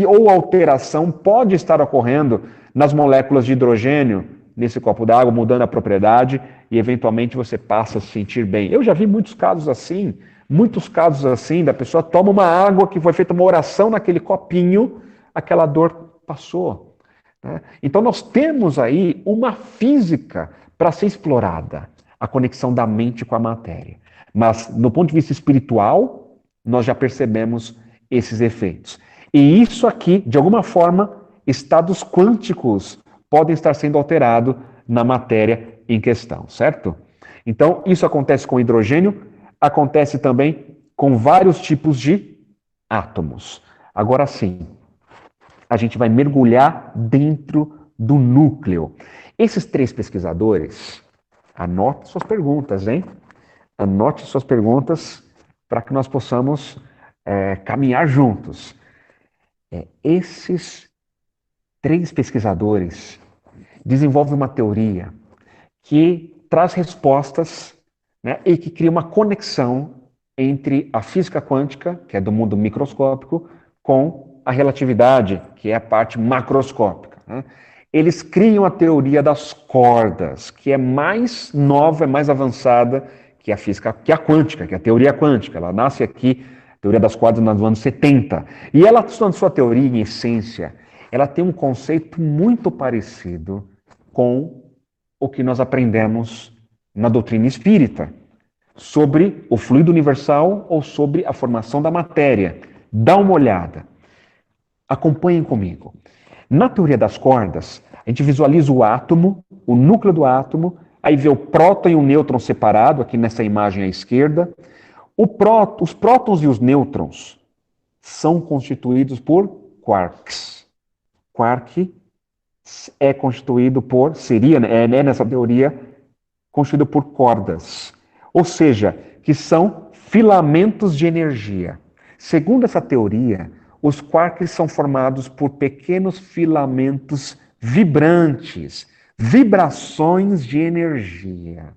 ou alteração pode estar ocorrendo nas moléculas de hidrogênio nesse copo d'água, mudando a propriedade e eventualmente você passa a se sentir bem. Eu já vi muitos casos assim, da pessoa toma uma água que foi feita uma oração naquele copinho, aquela dor passou. Né? Então nós temos aí uma física para ser explorada, a conexão da mente com a matéria. Mas no ponto de vista espiritual, nós já percebemos esses efeitos. E isso aqui, de alguma forma, estados quânticos podem estar sendo alterados na matéria em questão, certo? Então, isso acontece com hidrogênio, acontece também com vários tipos de átomos. Agora sim, a gente vai mergulhar dentro do núcleo. Esses 3 pesquisadores, anote suas perguntas, hein? Anote suas perguntas para que nós possamos caminhar juntos. Esses 3 pesquisadores desenvolvem uma teoria que traz respostas, né, e que cria uma conexão entre a física quântica, que é do mundo microscópico, com a relatividade, que é a parte macroscópica. Né? Eles criam a teoria das cordas, que é mais nova, é mais avançada que a física, que a quântica, que a teoria quântica. Ela nasce aqui, a teoria das cordas, nos anos 70. E ela, na sua teoria, em essência, ela tem um conceito muito parecido com o que nós aprendemos na doutrina espírita, sobre o fluido universal ou sobre a formação da matéria. Dá uma olhada. Acompanhem comigo. Na teoria das cordas, a gente visualiza o átomo, o núcleo do átomo, aí vê o próton e o nêutron separado, aqui nessa imagem à esquerda. Os prótons e os nêutrons são constituídos por quarks. Quark é constituído por, nessa teoria, constituído por cordas. Ou seja, que são filamentos de energia. Segundo essa teoria, os quarks são formados por pequenos filamentos vibrantes, vibrações de energia.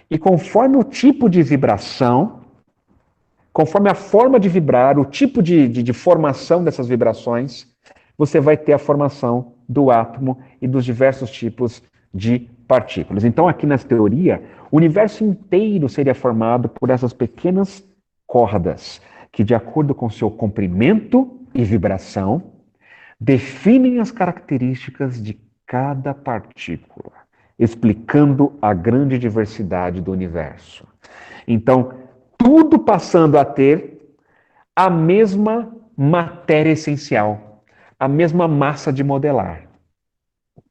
E conforme o tipo de vibração, conforme a forma de vibrar, o tipo de formação dessas vibrações, você vai ter a formação do átomo e dos diversos tipos de partículas. Então, aqui nessa teoria, o universo inteiro seria formado por essas pequenas cordas, que, de acordo com seu comprimento e vibração, definem as características de cada partícula, explicando a grande diversidade do universo. Então, tudo passando a ter a mesma matéria essencial, a mesma massa de modelar.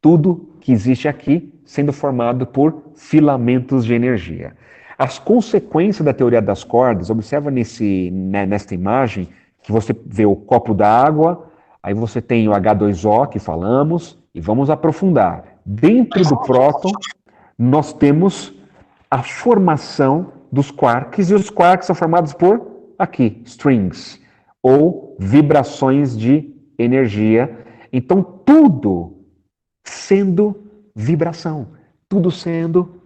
Tudo que existe aqui sendo formado por filamentos de energia. As consequências da teoria das cordas, observa nesta imagem, que você vê o copo d'água, aí você tem o H2O que falamos, e vamos aprofundar. Dentro do próton, nós temos a formação dos quarks, e os quarks são formados por, aqui, strings, ou vibrações de energia. Então, tudo sendo vibração, tudo sendo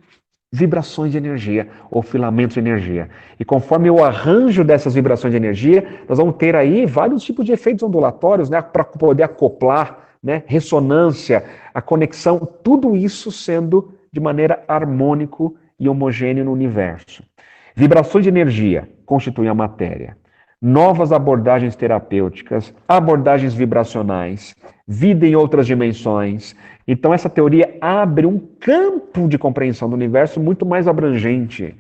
vibrações de energia, ou filamentos de energia. E conforme o arranjo dessas vibrações de energia, nós vamos ter aí vários tipos de efeitos ondulatórios, né, para poder acoplar, né, ressonância, a conexão, tudo isso sendo de maneira harmônico e homogênea no universo. Vibrações de energia constituem a matéria. novas abordagens terapêuticas, abordagens vibracionais, vida em outras dimensões. Então, essa teoria abre um campo de compreensão do universo muito mais abrangente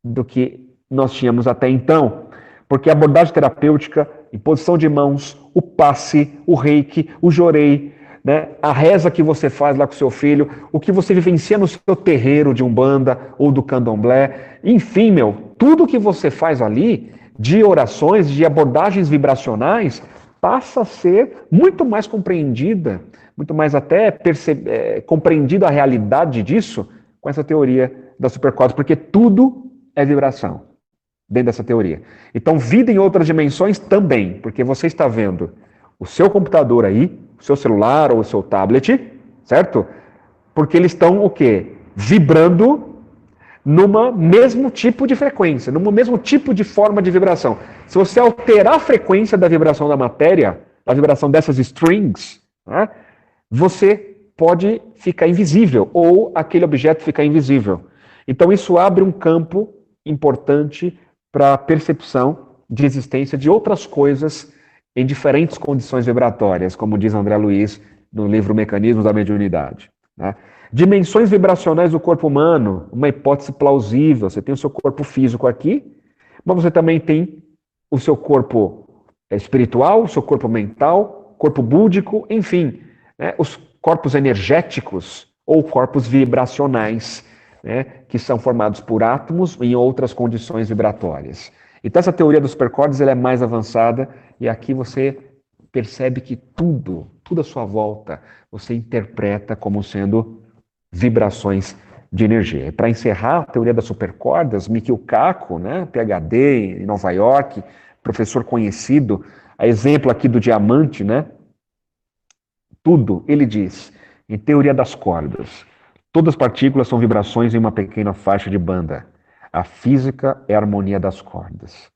do que nós tínhamos até então. Porque a abordagem terapêutica, imposição de mãos, o passe, o reiki, o jorei, né, a reza que você faz lá com seu filho, o que você vivencia no seu terreiro de Umbanda ou do Candomblé, enfim, tudo que você faz ali, de orações, de abordagens vibracionais, passa a ser muito mais compreendida, muito mais até compreendida a realidade disso com essa teoria da supercordas, porque tudo é vibração dentro dessa teoria. Então, vida em outras dimensões também, porque você está vendo o seu computador aí, o seu celular ou o seu tablet, certo? Porque eles estão o quê? Vibrando numa mesmo tipo de frequência, num mesmo tipo de forma de vibração. Se você alterar a frequência da vibração da matéria, a vibração dessas strings, né, você pode ficar invisível, ou aquele objeto ficar invisível. Então isso abre um campo importante para a percepção de existência de outras coisas em diferentes condições vibratórias, como diz André Luiz no livro Mecanismos da Mediunidade, né? Dimensões vibracionais do corpo humano, uma hipótese plausível. Você tem o seu corpo físico aqui, mas você também tem o seu corpo espiritual, o seu corpo mental, corpo búdico, enfim, né, os corpos energéticos ou corpos vibracionais, né, que são formados por átomos em outras condições vibratórias. Então essa teoria dos supercordas ela é mais avançada e aqui você percebe que tudo à sua volta, você interpreta como sendo vibrações de energia. E para encerrar a teoria das supercordas, Mikio Kaku, né, PhD em Nova York, professor conhecido, a exemplo aqui do diamante, né, tudo, ele diz, em teoria das cordas, todas as partículas são vibrações em uma pequena faixa de banda. A física é a harmonia das cordas.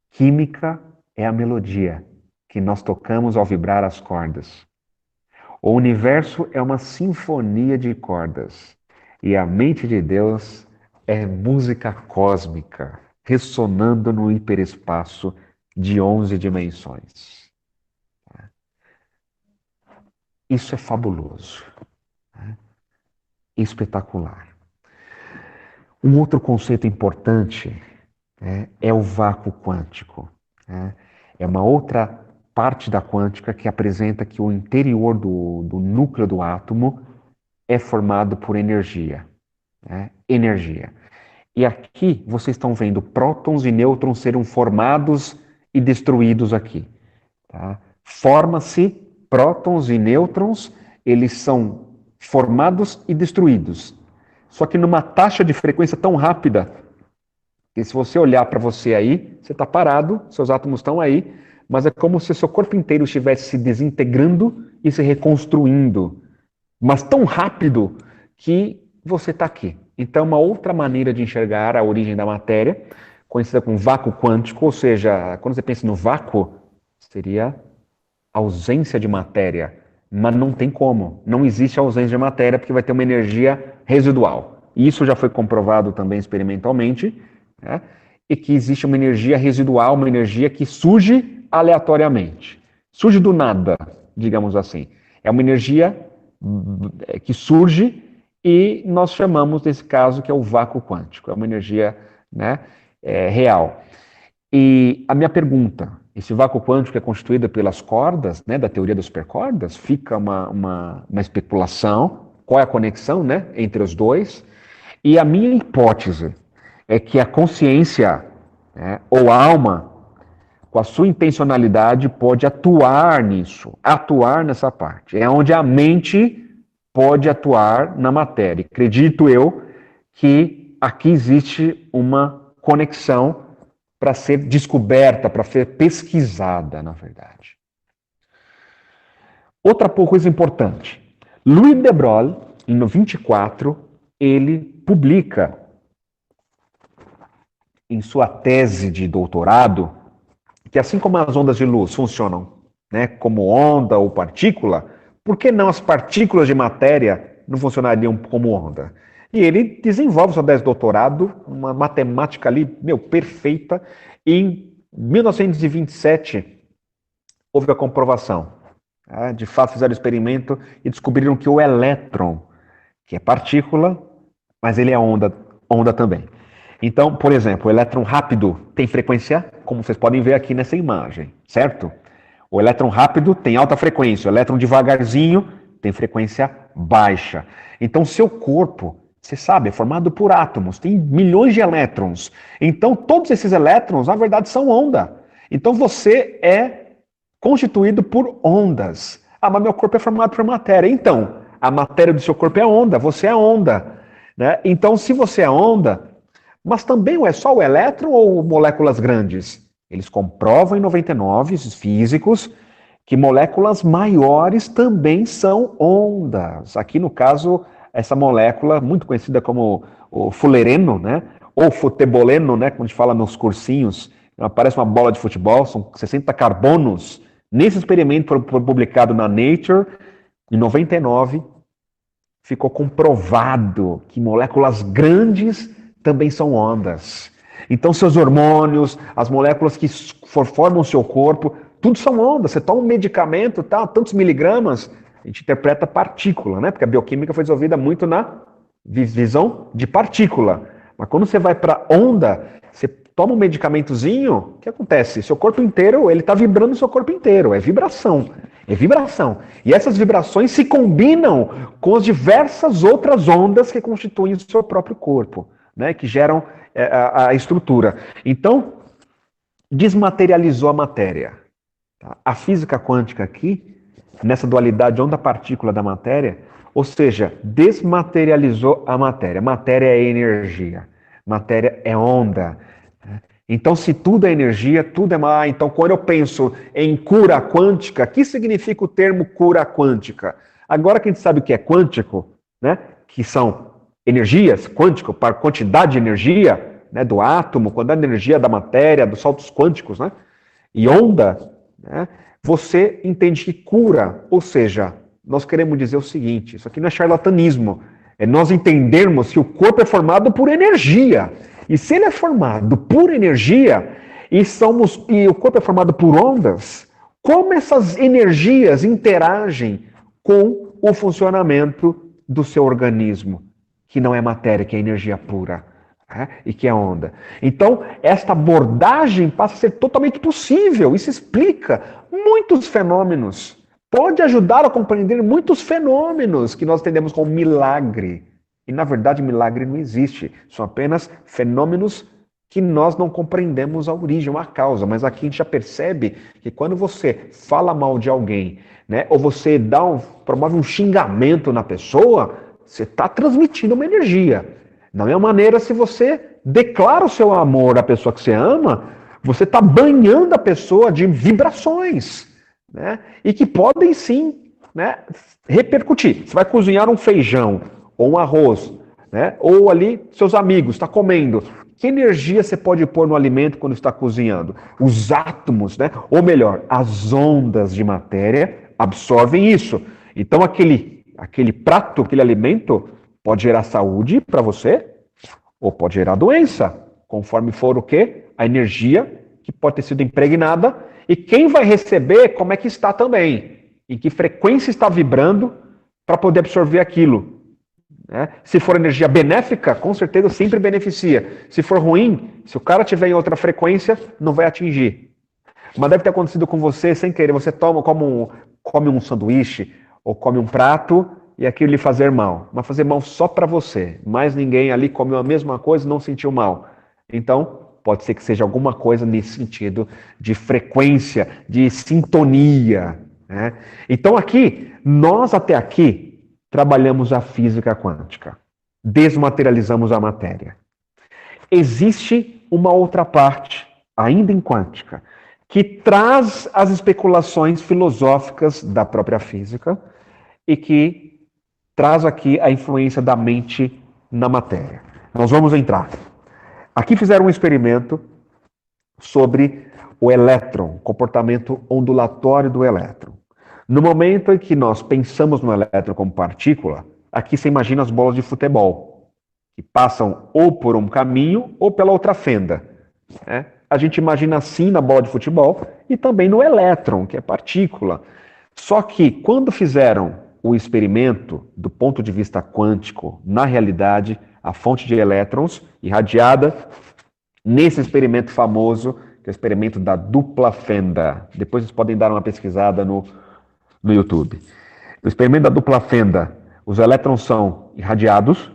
Química é a melodia que nós tocamos ao vibrar as cordas. O universo é uma sinfonia de cordas e a mente de Deus é música cósmica, ressonando no hiperespaço de 11 dimensões. Isso é fabuloso, espetacular. Um outro conceito importante é o vácuo quântico. É uma outra parte da quântica que apresenta que o interior do núcleo do átomo é formado por energia. Energia. E aqui vocês estão vendo prótons e nêutrons serem formados e destruídos aqui. Tá? Forma-se prótons e nêutrons, eles são formados e destruídos. Só que numa taxa de frequência tão rápida que se você olhar para você aí, você está parado, seus átomos estão aí, mas é como se o seu corpo inteiro estivesse se desintegrando e se reconstruindo, mas tão rápido que você está aqui. Então, uma outra maneira de enxergar a origem da matéria, conhecida como vácuo quântico, ou seja, quando você pensa no vácuo, seria ausência de matéria, mas não tem como, não existe ausência de matéria porque vai ter uma energia residual. Isso já foi comprovado também experimentalmente, né? E que existe uma energia residual, uma energia que surge aleatoriamente. Surge do nada, digamos assim. É uma energia que surge e nós chamamos desse caso que é o vácuo quântico. É uma energia, né, real. E a minha pergunta, esse vácuo quântico é constituído pelas cordas, né, da teoria das supercordas? Fica uma especulação, qual é a conexão, né, entre os dois? E a minha hipótese é que a consciência, né, ou a alma, com a sua intencionalidade, pode atuar nisso, atuar nessa parte. É onde a mente pode atuar na matéria. Acredito eu que aqui existe uma conexão para ser descoberta, para ser pesquisada, na verdade. Outra coisa importante. Louis de Broglie, em 24, ele publica em sua tese de doutorado que assim como as ondas de luz funcionam, né, como onda ou partícula, por que não as partículas de matéria não funcionariam como onda? E ele desenvolve sua tese de doutorado, uma matemática ali, perfeita, em Em 1927, houve a comprovação. De fato, fizeram o experimento e descobriram que o elétron, que é partícula, mas ele é onda também. Então, por exemplo, o elétron rápido tem frequência, como vocês podem ver aqui nessa imagem, certo? O elétron rápido tem alta frequência, o elétron devagarzinho tem frequência baixa. Então, seu corpo, você sabe, é formado por átomos, tem milhões de elétrons. Então, todos esses elétrons, na verdade, são onda. Então, você é constituído por ondas. Mas meu corpo é formado por matéria. Então, a matéria do seu corpo é onda, você é onda. Né? Então, se você é onda, mas também é só o elétron ou moléculas grandes? Eles comprovam em 99, os físicos, que moléculas maiores também são ondas. Aqui, no caso, essa molécula, muito conhecida como o fulereno, né? Ou futeboleno, né? Como a gente fala nos cursinhos, parece uma bola de futebol, são 60 carbonos. Nesse experimento publicado na Nature, em 99, ficou comprovado que moléculas grandes também são ondas. Então, seus hormônios, as moléculas que formam o seu corpo, tudo são ondas. Você toma um medicamento, tá, tantos miligramas, a gente interpreta partícula, né? Porque a bioquímica foi desenvolvida muito na visão de partícula. Mas quando você vai para onda, você toma um medicamentozinho, o que acontece? Seu corpo inteiro, ele está vibrando o seu corpo inteiro, é vibração. É vibração. E essas vibrações se combinam com as diversas outras ondas que constituem o seu próprio corpo, né? Que geram a estrutura. Então, desmaterializou a matéria. A física quântica aqui, nessa dualidade onda-partícula da matéria, ou seja, desmaterializou a matéria. Matéria é energia. Matéria é onda. Então, se tudo é energia, tudo é... Então, quando eu penso em cura quântica, o que significa o termo cura quântica? Agora que a gente sabe o que é quântico, né? Que são energias, quântico, para quantidade de energia, né? Do átomo, quantidade de energia da matéria, dos saltos quânticos, né? E onda, né? Você entende que cura, ou seja, nós queremos dizer o seguinte, isso aqui não é charlatanismo, é nós entendermos que o corpo é formado por energia. E se ele é formado por energia, e o corpo é formado por ondas, como essas energias interagem com o funcionamento do seu organismo, que não é matéria, que é energia pura, né? E que é onda. Então, esta abordagem passa a ser totalmente possível. Isso explica muitos fenômenos. Pode ajudar a compreender muitos fenômenos que nós entendemos como milagre. E, na verdade, milagre não existe. São apenas fenômenos que nós não compreendemos a origem, a causa. Mas aqui a gente já percebe que quando você fala mal de alguém, né, ou você promove um xingamento na pessoa, você está transmitindo uma energia. Da mesma maneira, se você declara o seu amor à pessoa que você ama, você está banhando a pessoa de vibrações, né, e que podem sim, né, repercutir. Você vai cozinhar um feijão ou um arroz, né? Ou ali seus amigos, está comendo. Que energia você pode pôr no alimento quando está cozinhando? Os átomos, né? Ou melhor, as ondas de matéria absorvem isso. Então aquele prato, aquele alimento pode gerar saúde para você ou pode gerar doença, conforme for o quê? A energia que pode ter sido impregnada e quem vai receber, como é que está também, em que frequência está vibrando para poder absorver aquilo. Se for energia benéfica, com certeza sempre beneficia. Se for ruim, se o cara tiver em outra frequência, não vai atingir. Mas deve ter acontecido com você sem querer. Você come um sanduíche ou come um prato e aquilo lhe fazer mal. Mas fazer mal só para você. Mais ninguém ali comeu a mesma coisa e não sentiu mal. Então, pode ser que seja alguma coisa nesse sentido de frequência, de sintonia, né? Então nós até aqui, trabalhamos a física quântica, desmaterializamos a matéria. Existe uma outra parte, ainda em quântica, que traz as especulações filosóficas da própria física e que traz aqui a influência da mente na matéria. Nós vamos entrar. Aqui fizeram um experimento sobre o elétron, comportamento ondulatório do elétron. No momento em que nós pensamos no elétron como partícula, aqui você imagina as bolas de futebol, que passam ou por um caminho ou pela outra fenda, né? A gente imagina assim na bola de futebol e também no elétron, que é partícula. Só que quando fizeram o experimento do ponto de vista quântico, na realidade, a fonte de elétrons irradiada, nesse experimento famoso, que é o experimento da dupla fenda. Depois vocês podem dar uma pesquisada no YouTube. No experimento da dupla fenda, os elétrons são irradiados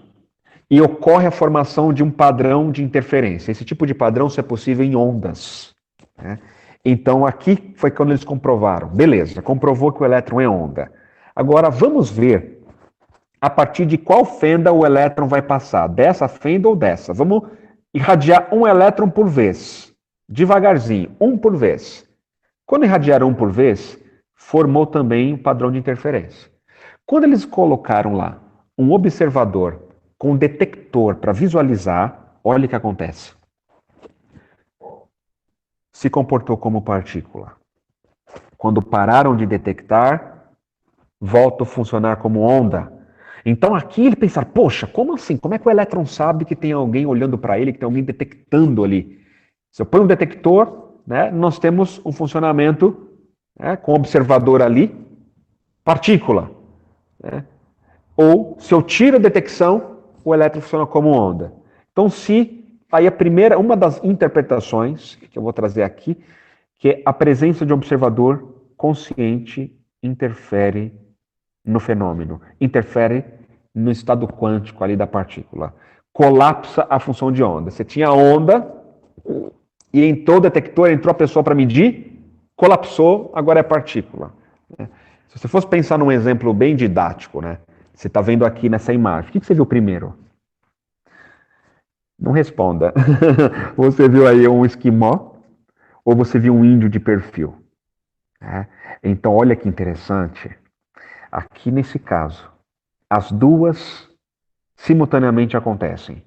e ocorre a formação de um padrão de interferência. Esse tipo de padrão só é possível em ondas, né? Então aqui foi quando eles comprovaram. Beleza, comprovou que o elétron é onda. Agora vamos ver a partir de qual fenda o elétron vai passar. Dessa fenda ou dessa. Vamos irradiar um elétron por vez. Devagarzinho, um por vez. Quando irradiaram um por vez, formou também um padrão de interferência. Quando eles colocaram lá um observador com um detector para visualizar, olha o que acontece. Se comportou como partícula. Quando pararam de detectar, volta a funcionar como onda. Então aqui ele pensar, poxa, como assim? Como é que o elétron sabe que tem alguém olhando para ele, que tem alguém detectando ali? Se eu ponho um detector, né, nós temos um funcionamento, né, com o observador ali, partícula. Né? Ou se eu tiro a detecção, o elétron funciona como onda. Então aí uma das interpretações que eu vou trazer aqui, que é a presença de um observador consciente interfere no fenômeno, interfere no estado quântico ali da partícula. Colapsa a função de onda. Você tinha onda e entrou o detector, entrou a pessoa para medir, colapsou, agora é partícula. Se você fosse pensar num exemplo bem didático, né? Você está vendo aqui nessa imagem. O que você viu primeiro? Não responda. Você viu aí um esquimó ou você viu um índio de perfil? Então, olha que interessante. Aqui nesse caso, as duas simultaneamente acontecem.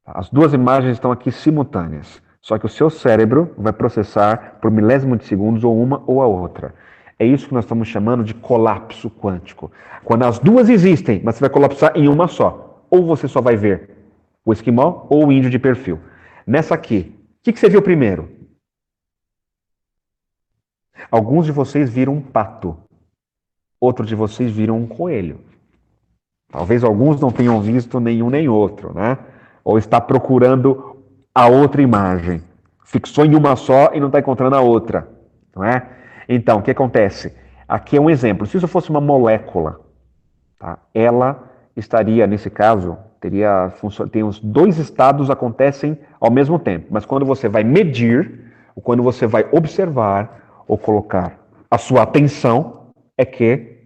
As duas imagens estão aqui simultâneas. Só que o seu cérebro vai processar por milésimo de segundos ou uma ou a outra. É isso que nós estamos chamando de colapso quântico. Quando as duas existem, mas você vai colapsar em uma só. Ou você só vai ver o esquimó ou o índio de perfil. Nessa aqui, o que você viu primeiro? Alguns de vocês viram um pato. Outros de vocês viram um coelho. Talvez alguns não tenham visto nenhum nem outro, né? Ou está procurando a outra imagem. Fixou em uma só e não está encontrando a outra, não é? Então, o que acontece? Aqui é um exemplo. Se isso fosse uma molécula, tá? Ela estaria, nesse caso, tem os dois estados acontecem ao mesmo tempo. Mas quando você vai medir, ou quando você vai observar, ou colocar a sua atenção, é que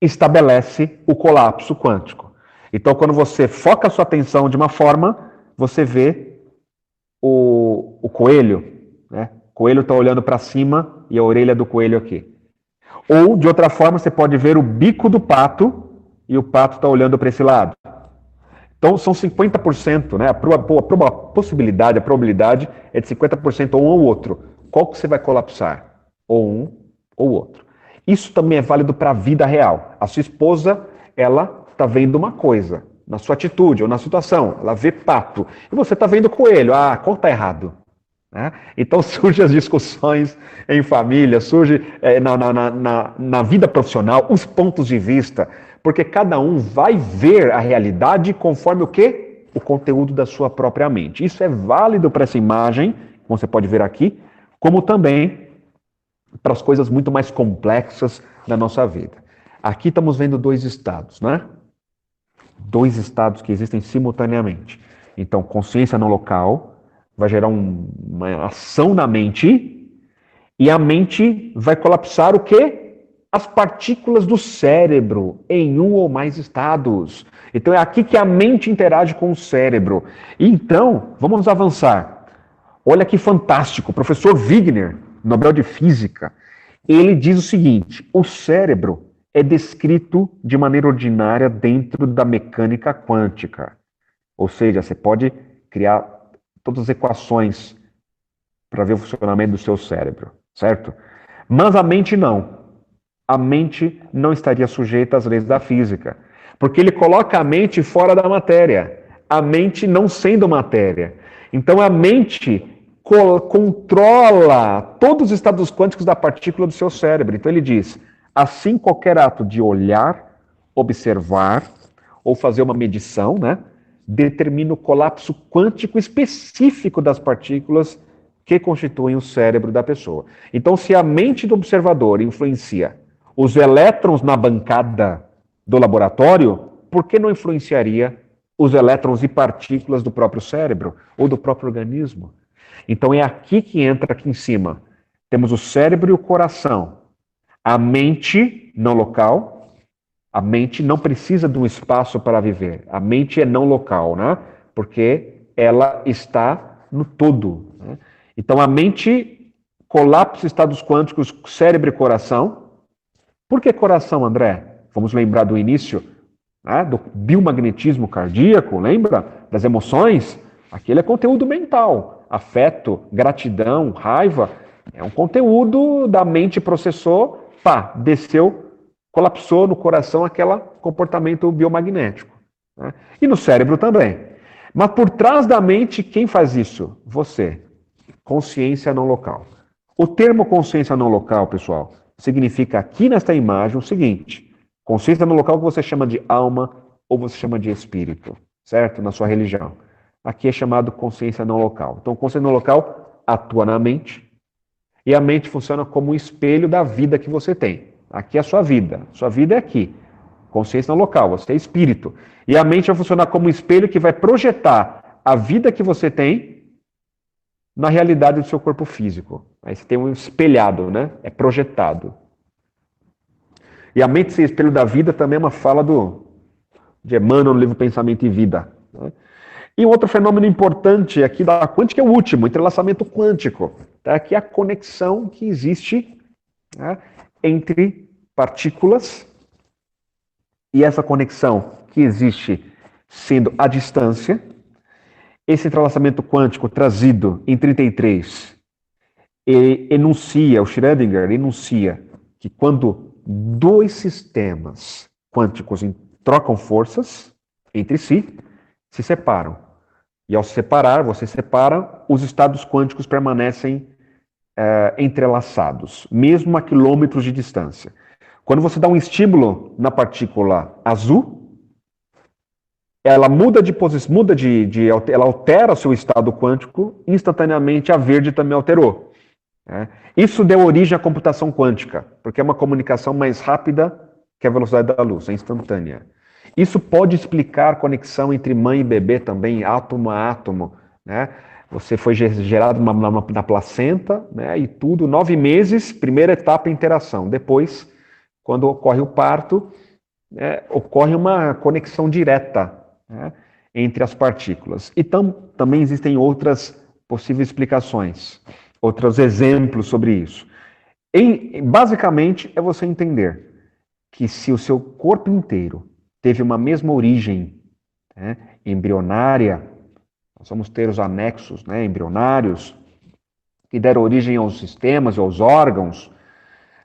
estabelece o colapso quântico. Então, quando você foca a sua atenção de uma forma, você vê o coelho, né? O coelho está olhando para cima e a orelha do coelho aqui. Ou, de outra forma, você pode ver o bico do pato e o pato está olhando para esse lado. Então, são 50%, né? A possibilidade, a probabilidade é de 50% ou um ou outro. Qual que você vai colapsar? Ou um ou outro. Isso também é válido para a vida real. A sua esposa, ela está vendo uma coisa, na sua atitude ou na situação. Ela vê pato. E você está vendo coelho. Ah, qual está errado? Né? Então surgem as discussões em família, surge na vida profissional, os pontos de vista, porque cada um vai ver a realidade conforme o quê? O conteúdo da sua própria mente. Isso é válido para essa imagem, como você pode ver aqui, como também para as coisas muito mais complexas da nossa vida. Aqui estamos vendo dois estados, né? Dois estados que existem simultaneamente. Então, consciência no local vai gerar uma ação na mente e a mente vai colapsar o quê? As partículas do cérebro em um ou mais estados. Então, é aqui que a mente interage com o cérebro. Então, vamos avançar. Olha que fantástico. O professor Wigner, Nobel de Física, ele diz o seguinte: o cérebro é descrito de maneira ordinária dentro da mecânica quântica. Ou seja, você pode criar todas as equações para ver o funcionamento do seu cérebro, certo? Mas a mente não. A mente não estaria sujeita às leis da física, porque ele coloca a mente fora da matéria, a mente não sendo matéria. Então a mente controla todos os estados quânticos da partícula do seu cérebro. Então ele diz, assim qualquer ato de olhar, observar ou fazer uma medição, né, determina o colapso quântico específico das partículas que constituem o cérebro da pessoa. Então, se a mente do observador influencia os elétrons na bancada do laboratório, por que não influenciaria os elétrons e partículas do próprio cérebro ou do próprio organismo? Então é aqui que entra, aqui em cima. Temos o cérebro e o coração. A mente não local. A mente não precisa de um espaço para viver. A mente é não local, né? Porque ela está no todo. Né? Então a mente colapsa estados quânticos, cérebro e coração. Por que coração, André? Vamos lembrar do início, né? Do biomagnetismo cardíaco, lembra? Das emoções. Aquele é conteúdo mental. Afeto, gratidão, raiva. É um conteúdo da mente processou, pá, desceu, colapsou no coração aquele comportamento biomagnético. Né? E no cérebro também. Mas por trás da mente, quem faz isso? Você. Consciência não local. O termo consciência não local, pessoal, significa aqui nesta imagem o seguinte: consciência não local que você chama de alma ou você chama de espírito, certo? Na sua religião. Aqui é chamado consciência não local. Então, consciência não local atua na mente e a mente funciona como um espelho da vida que você tem. Aqui é a sua vida. Sua vida é aqui. Consciência não local, você é espírito. E a mente vai funcionar como um espelho que vai projetar a vida que você tem na realidade do seu corpo físico. Aí você tem um espelhado, né? É projetado. E a mente ser espelho da vida também é uma fala de Emmanuel no livro Pensamento e Vida. Né? E um outro fenômeno importante aqui da quântica é o último, o entrelaçamento quântico. Tá? Que é a conexão que existe, né, entre partículas, e essa conexão que existe sendo à distância, esse entrelaçamento quântico trazido em 33, enuncia, o Schrödinger enuncia que quando dois sistemas quânticos trocam forças entre si, se separam. E ao se separar, você separa, os estados quânticos permanecem entrelaçados, mesmo a quilômetros de distância. Quando você dá um estímulo na partícula azul, ela muda de posição, ela altera o seu estado quântico, instantaneamente a verde também alterou. Né? Isso deu origem à computação quântica, porque é uma comunicação mais rápida que a velocidade da luz, é instantânea. Isso pode explicar a conexão entre mãe e bebê também, átomo a átomo. Né? Você foi gerado na placenta, né, e tudo, 9 meses, primeira etapa, interação. Depois, quando ocorre o parto, ocorre uma conexão direta, né, entre as partículas. E também existem outras possíveis explicações, outros exemplos sobre isso. Basicamente, é você entender que se o seu corpo inteiro teve uma mesma origem, né, embrionária, nós vamos ter os anexos, né, embrionários, que deram origem aos sistemas, aos órgãos,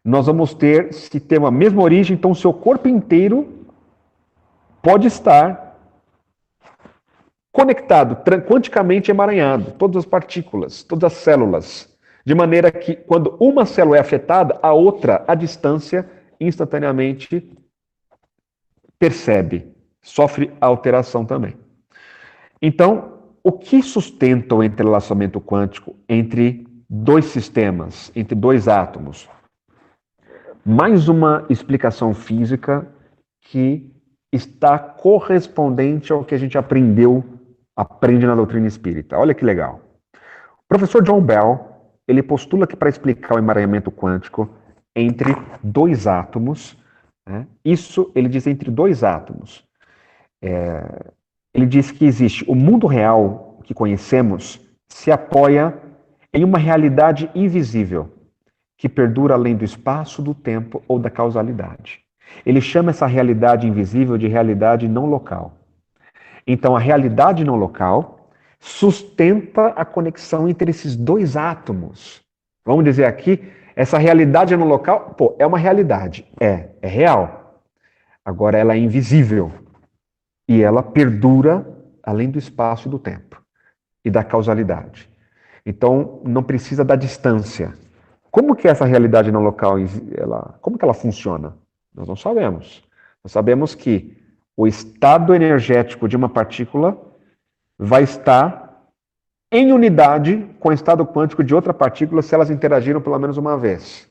nós vamos ter, se tem uma mesma origem, então o seu corpo inteiro pode estar conectado, quanticamente emaranhado, todas as partículas, todas as células, de maneira que quando uma célula é afetada, a outra, à distância, instantaneamente percebe, sofre alteração também. Então, o que sustenta o entrelaçamento quântico entre dois sistemas, entre dois átomos? Mais uma explicação física que está correspondente ao que a gente aprende na doutrina espírita. Olha que legal. O professor John Bell, ele postula que para explicar o emaranhamento quântico entre dois átomos, né, isso ele diz entre dois átomos. Ele diz que existe o mundo real que conhecemos se apoia em uma realidade invisível que perdura além do espaço, do tempo ou da causalidade. Ele chama essa realidade invisível de realidade não local. Então, a realidade não local sustenta a conexão entre esses dois átomos. Vamos dizer aqui, essa realidade não local, é uma realidade, é real. Agora, ela é invisível e ela perdura além do espaço e do tempo e da causalidade. Então, não precisa da distância. Como que essa realidade não local, como que ela funciona? Nós não sabemos. Nós sabemos que o estado energético de uma partícula vai estar em unidade com o estado quântico de outra partícula se elas interagiram pelo menos uma vez.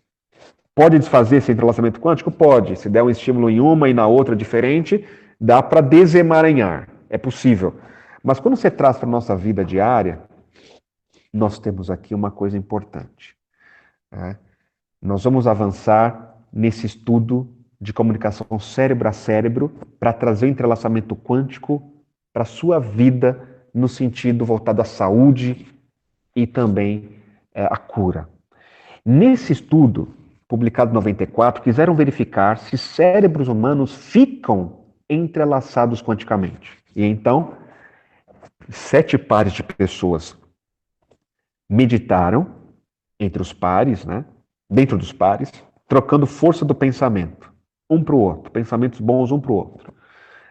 Pode desfazer esse entrelaçamento quântico? Pode. Se der um estímulo em uma e na outra diferente, dá para desemaranhar. É possível. Mas quando você traz para a nossa vida diária, nós temos aqui uma coisa importante. Né? Nós vamos avançar nesse estudo de comunicação cérebro a cérebro para trazer o entrelaçamento quântico para a sua vida no sentido voltado à saúde e também à cura. Nesse estudo, publicado em 94, quiseram verificar se cérebros humanos ficam entrelaçados quanticamente. E então, 7 pares de pessoas meditaram entre os pares, né? Dentro dos pares, trocando força do pensamento, um para o outro, pensamentos bons um para o outro.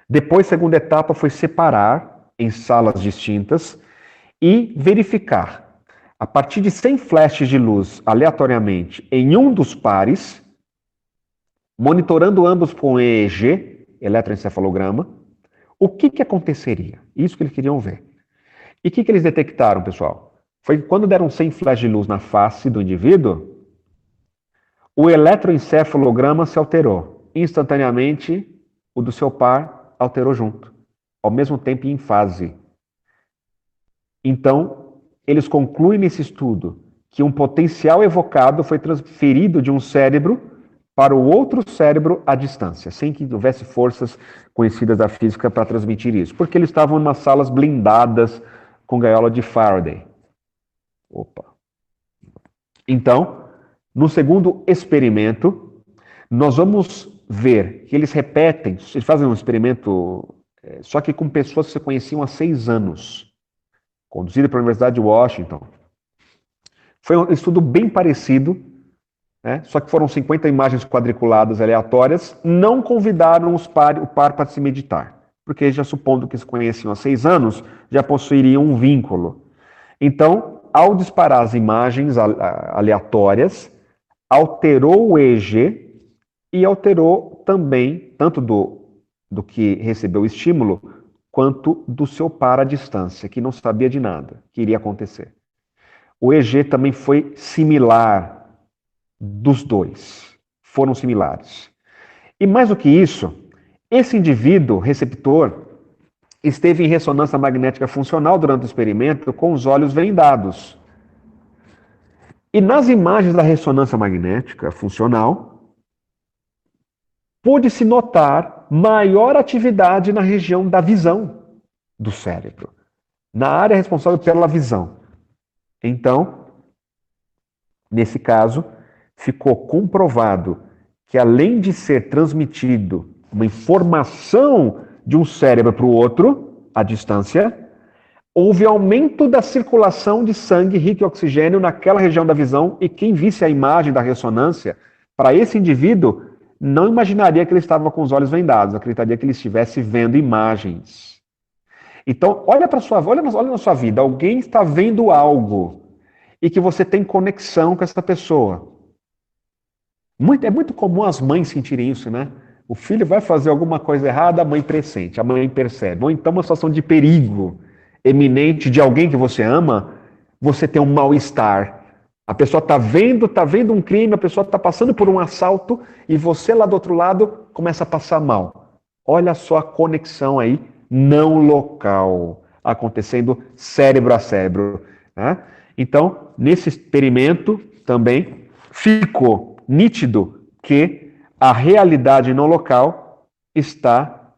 Depois, segunda etapa foi separar em salas distintas e verificar, a partir de 100 flashes de luz aleatoriamente em um dos pares, monitorando ambos com EEG, eletroencefalograma, o que aconteceria? Isso que eles queriam ver. E o que eles detectaram, pessoal? Foi que quando deram 100 flashes de luz na face do indivíduo, o eletroencefalograma se alterou. Instantaneamente, o do seu par alterou junto, ao mesmo tempo em fase. Então, eles concluem nesse estudo que um potencial evocado foi transferido de um cérebro para o outro cérebro à distância, sem que houvesse forças conhecidas da física para transmitir isso, porque eles estavam em umas salas blindadas com gaiola de Faraday. Opa. Então, no segundo experimento, nós vamos ver que eles repetem, eles fazem um experimento, só que com pessoas que se conheciam há 6 anos, conduzido pela Universidade de Washington. Foi um estudo bem parecido, né? Só que foram 50 imagens quadriculadas aleatórias, não convidaram o par para se meditar, porque já supondo que se conheciam há 6 anos, já possuiriam um vínculo. Então, ao disparar as imagens aleatórias, alterou o EEG e alterou também, tanto do que recebeu o estímulo, quanto do seu par à distância, que não sabia de nada que iria acontecer. O EEG também foi similar dos dois. Foram similares. E mais do que isso, esse indivíduo receptor esteve em ressonância magnética funcional durante o experimento com os olhos vendados. E nas imagens da ressonância magnética funcional, pôde-se notar maior atividade na região da visão do cérebro, na área responsável pela visão. Então, nesse caso, ficou comprovado que além de ser transmitido uma informação de um cérebro para o outro, à distância, houve aumento da circulação de sangue rico em oxigênio naquela região da visão, e quem visse a imagem da ressonância, para esse indivíduo, não imaginaria que ele estava com os olhos vendados, acreditaria que ele estivesse vendo imagens. Então, olha na sua vida, alguém está vendo algo e que você tem conexão com essa pessoa. É muito comum as mães sentirem isso, né? O filho vai fazer alguma coisa errada, a mãe pressente, a mãe percebe. Ou então uma situação de perigo eminente de alguém que você ama, você tem um mal-estar. A pessoa está vendo um crime, a pessoa está passando por um assalto e você lá do outro lado começa a passar mal. Olha só a conexão aí, não local, acontecendo cérebro a cérebro. Né? Então, nesse experimento também ficou nítido que a realidade não local está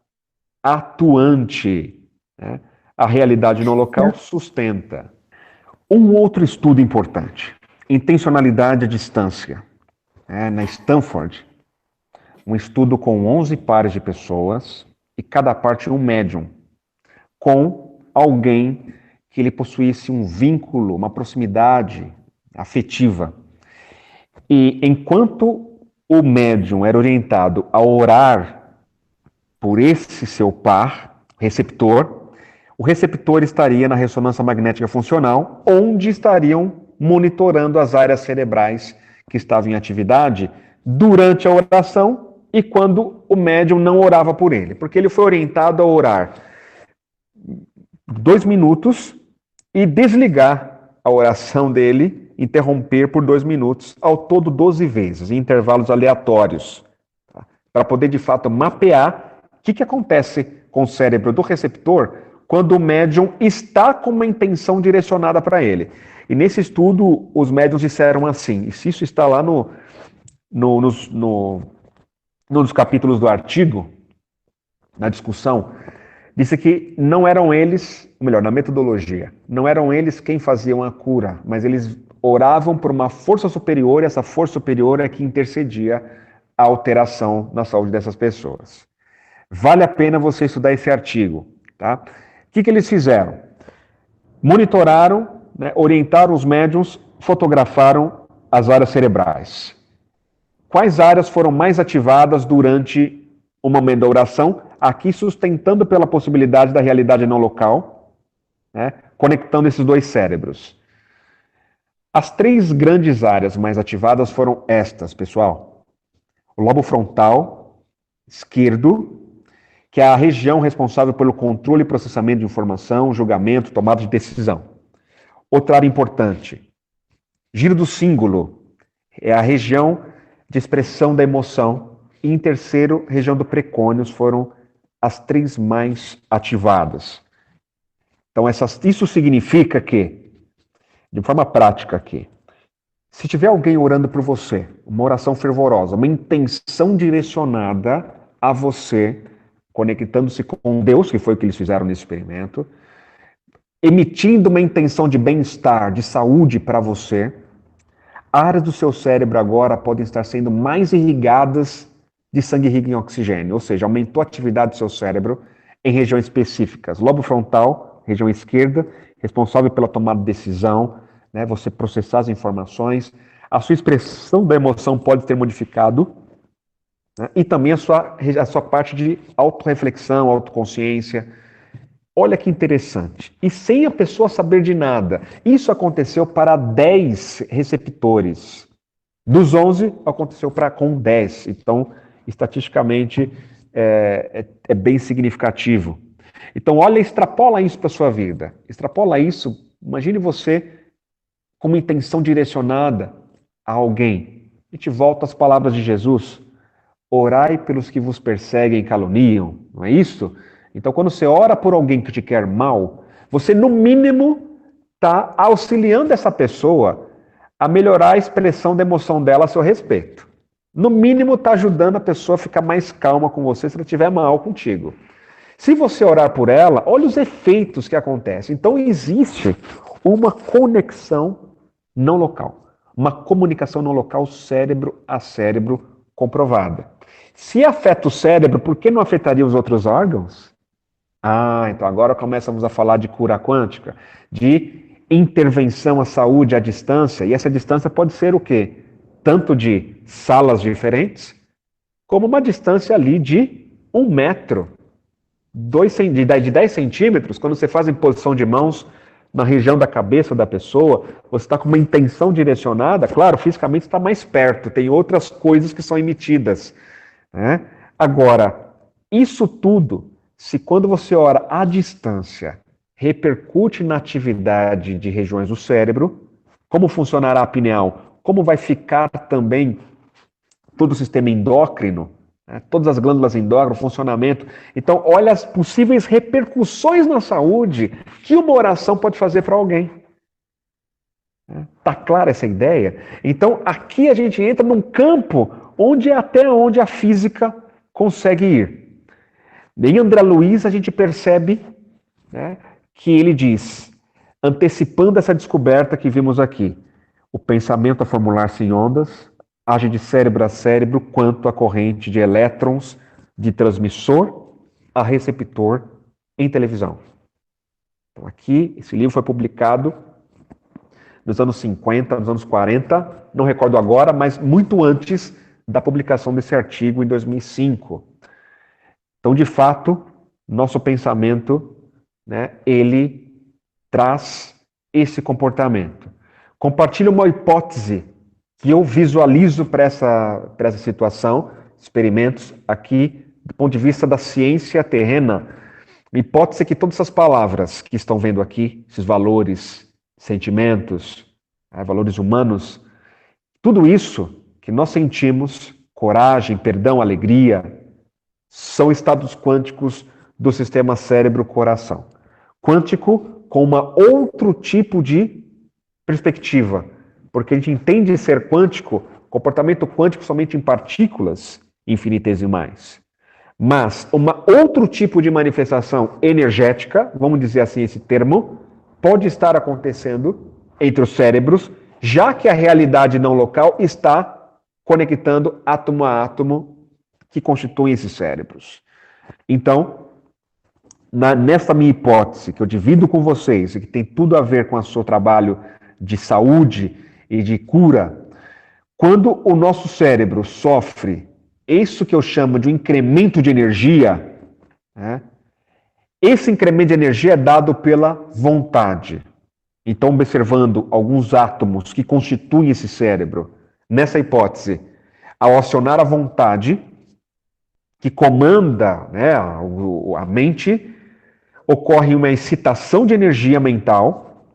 atuante. Né? A realidade não local sustenta. Um outro estudo importante, intencionalidade à distância. Na Stanford, um estudo com 11 pares de pessoas e cada parte um médium, com alguém que ele possuísse um vínculo, uma proximidade afetiva. E enquanto o médium era orientado a orar por esse seu par, receptor, o receptor estaria na ressonância magnética funcional, onde estariam monitorando as áreas cerebrais que estavam em atividade durante a oração e quando o médium não orava por ele, porque ele foi orientado a orar 2 minutos e desligar a oração dele, interromper por 2 minutos, ao todo 12 vezes, em intervalos aleatórios, tá? Para poder de fato mapear o que acontece com o cérebro do receptor quando o médium está com uma intenção direcionada para ele. E nesse estudo, os médiuns disseram assim, e se isso está lá num dos capítulos do artigo, na discussão, disse que não eram eles, ou melhor, na metodologia, não eram eles quem faziam a cura, mas eles oravam por uma força superior, e essa força superior é que intercedia a alteração na saúde dessas pessoas. Vale a pena você estudar esse artigo, tá? O que eles fizeram? Monitoraram, né, orientaram os médiuns, fotografaram as áreas cerebrais. Quais áreas foram mais ativadas durante o momento da oração? Aqui sustentando pela possibilidade da realidade não local, né, conectando esses 2 cérebros. As 3 grandes áreas mais ativadas foram estas, pessoal. O lobo frontal esquerdo, que é a região responsável pelo controle e processamento de informação, julgamento, tomada de decisão. Outra área importante, giro do cíngulo, é a região de expressão da emoção. E em terceiro, região do precônios, foram as 3 mais ativadas. Então, isso significa que, de forma prática aqui, se tiver alguém orando por você, uma oração fervorosa, uma intenção direcionada a você, conectando-se com Deus, que foi o que eles fizeram nesse experimento, emitindo uma intenção de bem-estar, de saúde para você, áreas do seu cérebro agora podem estar sendo mais irrigadas de sangue rico em oxigênio, ou seja, aumentou a atividade do seu cérebro em regiões específicas. Lobo frontal, região esquerda, responsável pela tomada de decisão, né, você processar as informações, a sua expressão da emoção pode ter modificado, né, e também a sua parte de autorreflexão, autoconsciência. Olha que interessante. E sem a pessoa saber de nada. Isso aconteceu para 10 receptores. Dos 11, aconteceu com 10. Então, estatisticamente, é bem significativo. Então, olha, extrapola isso para a sua vida. Extrapola isso. Imagine você com uma intenção direcionada a alguém. A gente volta às palavras de Jesus. Orai pelos que vos perseguem e caluniam. Não é isso? Então, quando você ora por alguém que te quer mal, você, no mínimo, está auxiliando essa pessoa a melhorar a expressão da emoção dela a seu respeito. No mínimo, está ajudando a pessoa a ficar mais calma com você se ela estiver mal contigo. Se você orar por ela, olha os efeitos que acontecem. Então, existe uma conexão não local. Uma comunicação não local, cérebro a cérebro, comprovada. Se afeta o cérebro, por que não afetaria os outros órgãos? Então agora começamos a falar de cura quântica, de intervenção à saúde à distância, e essa distância pode ser o quê? Tanto de salas diferentes, como uma distância ali de 1 metro, de 10 centímetros, quando você faz em posição de mãos na região da cabeça da pessoa, você está com uma intenção direcionada, claro, fisicamente está mais perto, tem outras coisas que são emitidas, né? Agora, isso tudo, se quando você ora à distância, repercute na atividade de regiões do cérebro, como funcionará a pineal, como vai ficar também todo o sistema endócrino, né, todas as glândulas endócrinas, funcionamento. Então, olha as possíveis repercussões na saúde que uma oração pode fazer para alguém. Está clara essa ideia? Então, aqui a gente entra num campo até onde a física consegue ir. Em André Luiz, a gente percebe, né, que ele diz, antecipando essa descoberta que vimos aqui, o pensamento a formular-se em ondas age de cérebro a cérebro quanto a corrente de elétrons de transmissor a receptor em televisão. Então aqui, esse livro foi publicado nos anos 50, nos anos 40, não recordo agora, mas muito antes da publicação desse artigo em 2005. Então, de fato, nosso pensamento né, ele traz esse comportamento. Compartilho uma hipótese que eu visualizo para essa situação, experimentos aqui, do ponto de vista da ciência terrena. A hipótese é que todas essas palavras que estão vendo aqui, esses valores, sentimentos, valores humanos, tudo isso que nós sentimos, coragem, perdão, alegria, são estados quânticos do sistema cérebro-coração. Quântico com uma outro tipo de perspectiva, porque a gente entende ser quântico, comportamento quântico somente em partículas infinitesimais. Mas outro tipo de manifestação energética, vamos dizer assim esse termo, pode estar acontecendo entre os cérebros, já que a realidade não local está conectando átomo a átomo que constituem esses cérebros. Então, nessa minha hipótese, que eu divido com vocês, e que tem tudo a ver com o seu trabalho de saúde e de cura, quando o nosso cérebro sofre isso que eu chamo de um incremento de energia, né? Esse incremento de energia é dado pela vontade. Então, observando alguns átomos que constituem esse cérebro, nessa hipótese, ao acionar a vontade, que comanda, né, a mente, ocorre uma excitação de energia mental,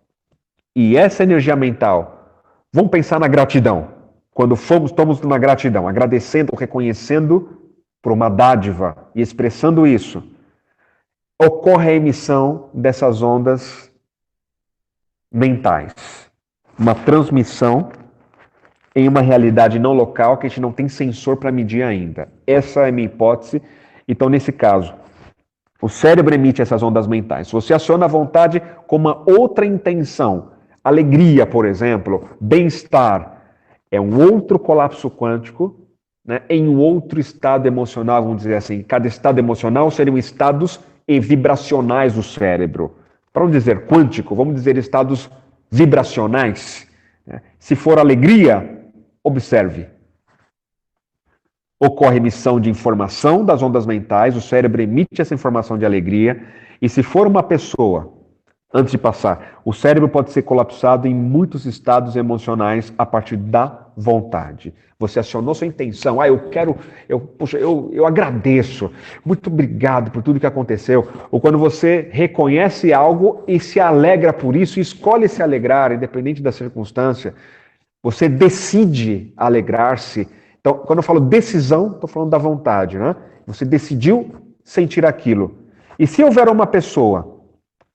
e essa energia mental, vamos pensar na gratidão. Quando estamos numa gratidão, agradecendo, reconhecendo por uma dádiva e expressando isso, ocorre a emissão dessas ondas mentais. Uma transmissão em uma realidade não local que a gente não tem sensor para medir ainda. Essa é a minha hipótese. Então, nesse caso, o cérebro emite essas ondas mentais. Você aciona a vontade com uma outra intenção. Alegria, por exemplo, bem-estar. É um outro colapso quântico, né, em um outro estado emocional, vamos dizer assim. Cada estado emocional seriam estados vibracionais do cérebro. Para não dizer quântico, vamos dizer estados vibracionais. Se for alegria, observe. Ocorre emissão de informação das ondas mentais, o cérebro emite essa informação de alegria, e se for uma pessoa, antes de passar, o cérebro pode ser colapsado em muitos estados emocionais a partir da vontade. Você acionou sua intenção, eu agradeço, muito obrigado por tudo que aconteceu. Ou quando você reconhece algo e se alegra por isso, escolhe se alegrar, independente da circunstância, você decide alegrar-se. Então, quando eu falo decisão, estou falando da vontade, né? Você decidiu sentir aquilo. E se houver uma pessoa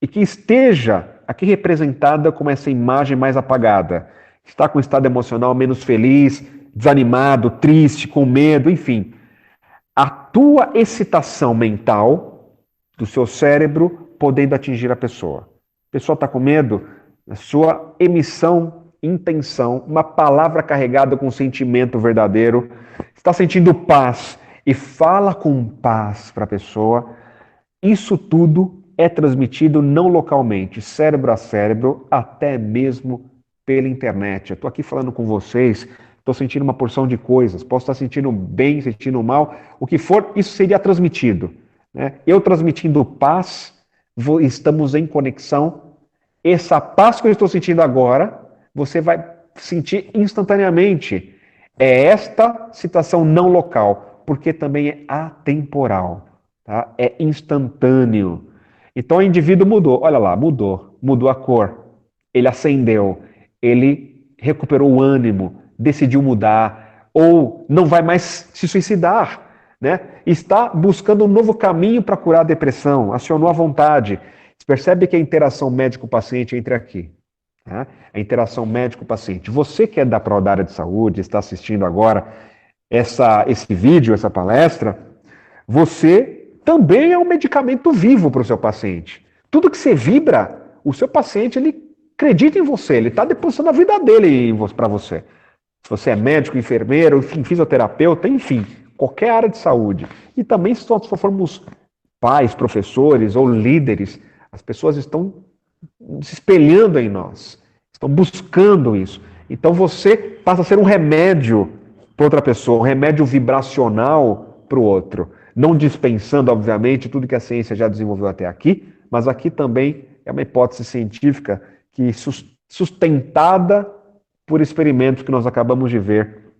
e que esteja aqui representada como essa imagem mais apagada, está com um estado emocional menos feliz, desanimado, triste, com medo, enfim, a tua excitação mental do seu cérebro podendo atingir a pessoa. A pessoa está com medo, a sua emissão, intenção, uma palavra carregada com sentimento verdadeiro, está sentindo paz e fala com paz para a pessoa, isso tudo é transmitido não localmente, cérebro a cérebro, até mesmo pela internet. Eu estou aqui falando com vocês, estou sentindo uma porção de coisas, posso estar sentindo bem, sentindo mal, o que for, isso seria transmitido. Né? Eu transmitindo paz, estamos em conexão. Essa paz que eu estou sentindo agora, você vai sentir instantaneamente. É esta situação não local, porque também é atemporal, tá? É instantâneo. Então o indivíduo mudou, olha lá, mudou a cor, ele acendeu, ele recuperou o ânimo, decidiu mudar, ou não vai mais se suicidar, né? Está buscando um novo caminho para curar a depressão, acionou a vontade. Você percebe que a interação médico-paciente entra aqui, tá? A interação médico-paciente. Você que é da área de saúde, está assistindo agora esse vídeo, essa palestra, você também é um medicamento vivo para o seu paciente. Tudo que você vibra, o seu paciente, ele acredita em você, ele está depositando a vida dele para você. Se você é médico, enfermeiro, enfim, fisioterapeuta, enfim, qualquer área de saúde. E também se nós formos pais, professores ou líderes, as pessoas estão se espelhando em nós, estão buscando isso. Então você passa a ser um remédio para outra pessoa, um remédio vibracional para o outro. Não dispensando, obviamente, tudo que a ciência já desenvolveu até aqui, mas aqui também é uma hipótese científica que sustentada por experimentos que nós acabamos de ver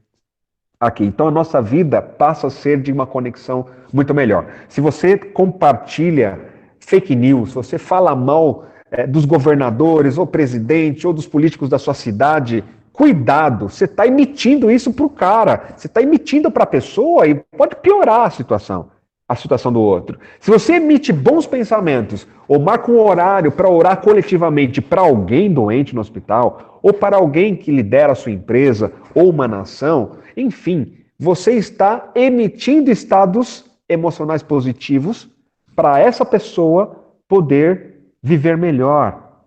aqui. Então a nossa vida passa a ser de uma conexão muito melhor. Se você compartilha fake news, se você fala mal dos governadores, ou presidente, ou dos políticos da sua cidade, cuidado, você está emitindo isso para o cara, você está emitindo para a pessoa e pode piorar a situação do outro. Se você emite bons pensamentos, ou marca um horário para orar coletivamente para alguém doente no hospital, ou para alguém que lidera a sua empresa, ou uma nação, enfim, você está emitindo estados emocionais positivos para essa pessoa poder viver melhor.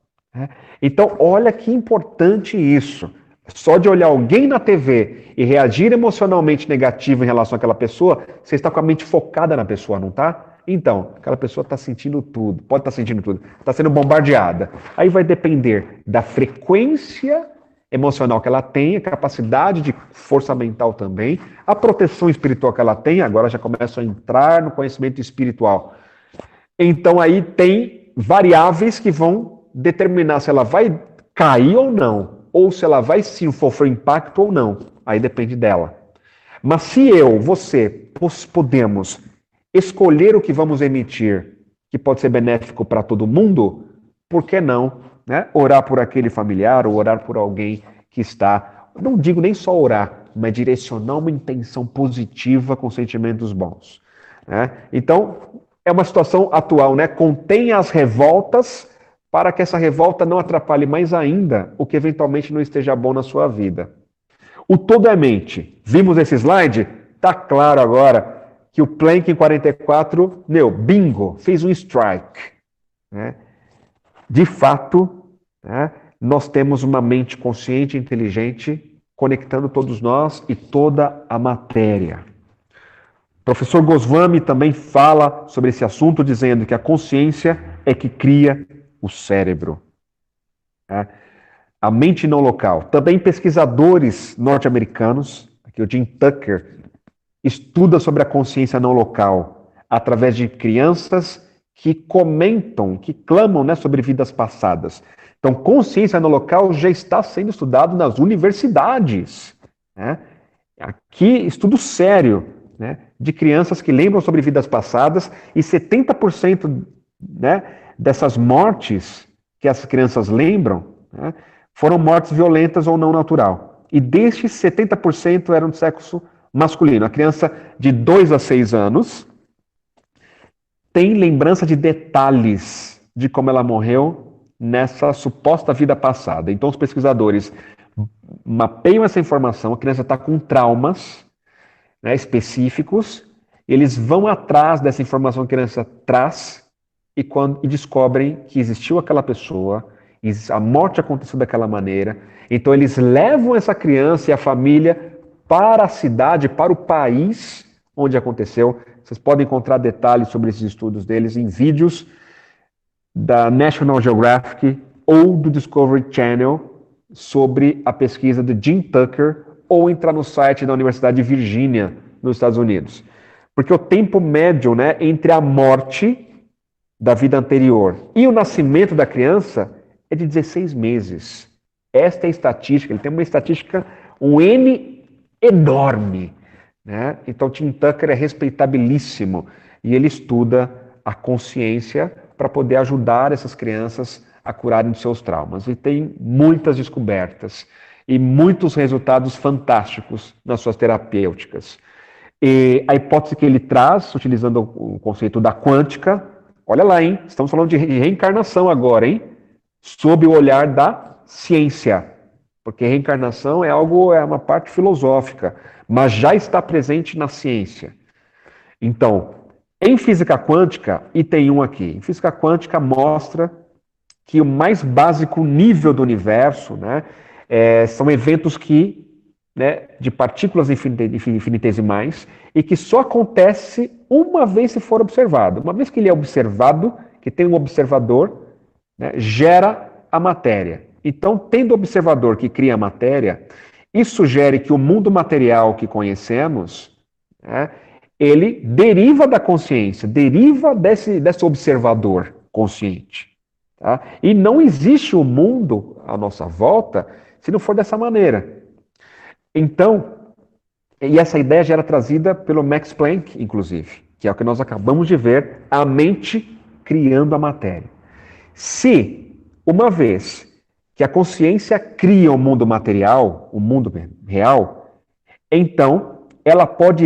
Então, olha que importante isso. Só de olhar alguém na TV e reagir emocionalmente negativo em relação àquela pessoa, você está com a mente focada na pessoa, não está? Então, aquela pessoa está sentindo tudo, pode estar sentindo tudo, está sendo bombardeada. Aí vai depender da frequência emocional que ela tem, a capacidade de força mental também, a proteção espiritual que ela tem, agora já começa a entrar no conhecimento espiritual. Então aí tem variáveis que vão determinar se ela vai cair ou não, ou se ela vai sim sofrer impacto ou não. Aí depende dela. Mas se você podemos escolher o que vamos emitir, que pode ser benéfico para todo mundo, por que não, né? Orar por aquele familiar ou orar por alguém que está, não digo nem só orar, mas direcionar uma intenção positiva com sentimentos bons. Né? Então, é uma situação atual, né? Contenha as revoltas para que essa revolta não atrapalhe mais ainda o que eventualmente não esteja bom na sua vida. O todo é mente. Vimos esse slide? Tá claro agora que o Planck em 44, bingo, fez um strike. Né? De fato, né, nós temos uma mente consciente e inteligente conectando todos nós e toda a matéria. O professor Goswami também fala sobre esse assunto, dizendo que a consciência é que cria o cérebro. A mente não local. Também pesquisadores norte-americanos, aqui o Jim Tucker, estuda sobre a consciência não local através de crianças que comentam, que clamam, né, sobre vidas passadas. Então, consciência não local já está sendo estudado nas universidades. Né? Aqui, estudo sério, né, de crianças que lembram sobre vidas passadas, e 70%, né, dessas mortes que as crianças lembram, né, foram mortes violentas ou não natural. E destes, 70% eram de sexo masculino. A criança de 2 a 6 anos tem lembrança de detalhes de como ela morreu nessa suposta vida passada. Então, os pesquisadores mapeiam essa informação, a criança está com traumas, né, específicos, eles vão atrás dessa informação que a criança traz e descobrem que existiu aquela pessoa, a morte aconteceu daquela maneira. Então, eles levam essa criança e a família para a cidade, para o país onde aconteceu. Vocês podem encontrar detalhes sobre esses estudos deles em vídeos da National Geographic ou do Discovery Channel sobre a pesquisa de Jim Tucker, ou entrar no site da Universidade de Virgínia, nos Estados Unidos. Porque o tempo médio, né, entre a morte da vida anterior e o nascimento da criança é de 16 meses. Esta é a estatística, ele tem uma estatística, um N enorme. Né? Então, Tim Tucker é respeitabilíssimo e ele estuda a consciência para poder ajudar essas crianças a curarem de seus traumas. E tem muitas descobertas e muitos resultados fantásticos nas suas terapêuticas. E a hipótese que ele traz, utilizando o conceito da quântica, olha lá, hein? Estamos falando de reencarnação agora, hein? Sob o olhar da ciência. Porque reencarnação é uma parte filosófica, mas já está presente na ciência. Então, em física quântica, e tem um aqui, em física quântica mostra que o mais básico nível do universo, né, são eventos de partículas infinitesimais, e que só acontece uma vez se for observado. Uma vez que ele é observado, que tem um observador, né, gera a matéria. Então, tendo o observador que cria a matéria, isso sugere que o mundo material que conhecemos, né, ele deriva da consciência, deriva desse observador consciente. Tá? E não existe o mundo à nossa volta se não for dessa maneira. Então, e essa ideia já era trazida pelo Max Planck, inclusive, que é o que nós acabamos de ver, a mente criando a matéria. Se, uma vez que a consciência cria o mundo material, o mundo real, então ela pode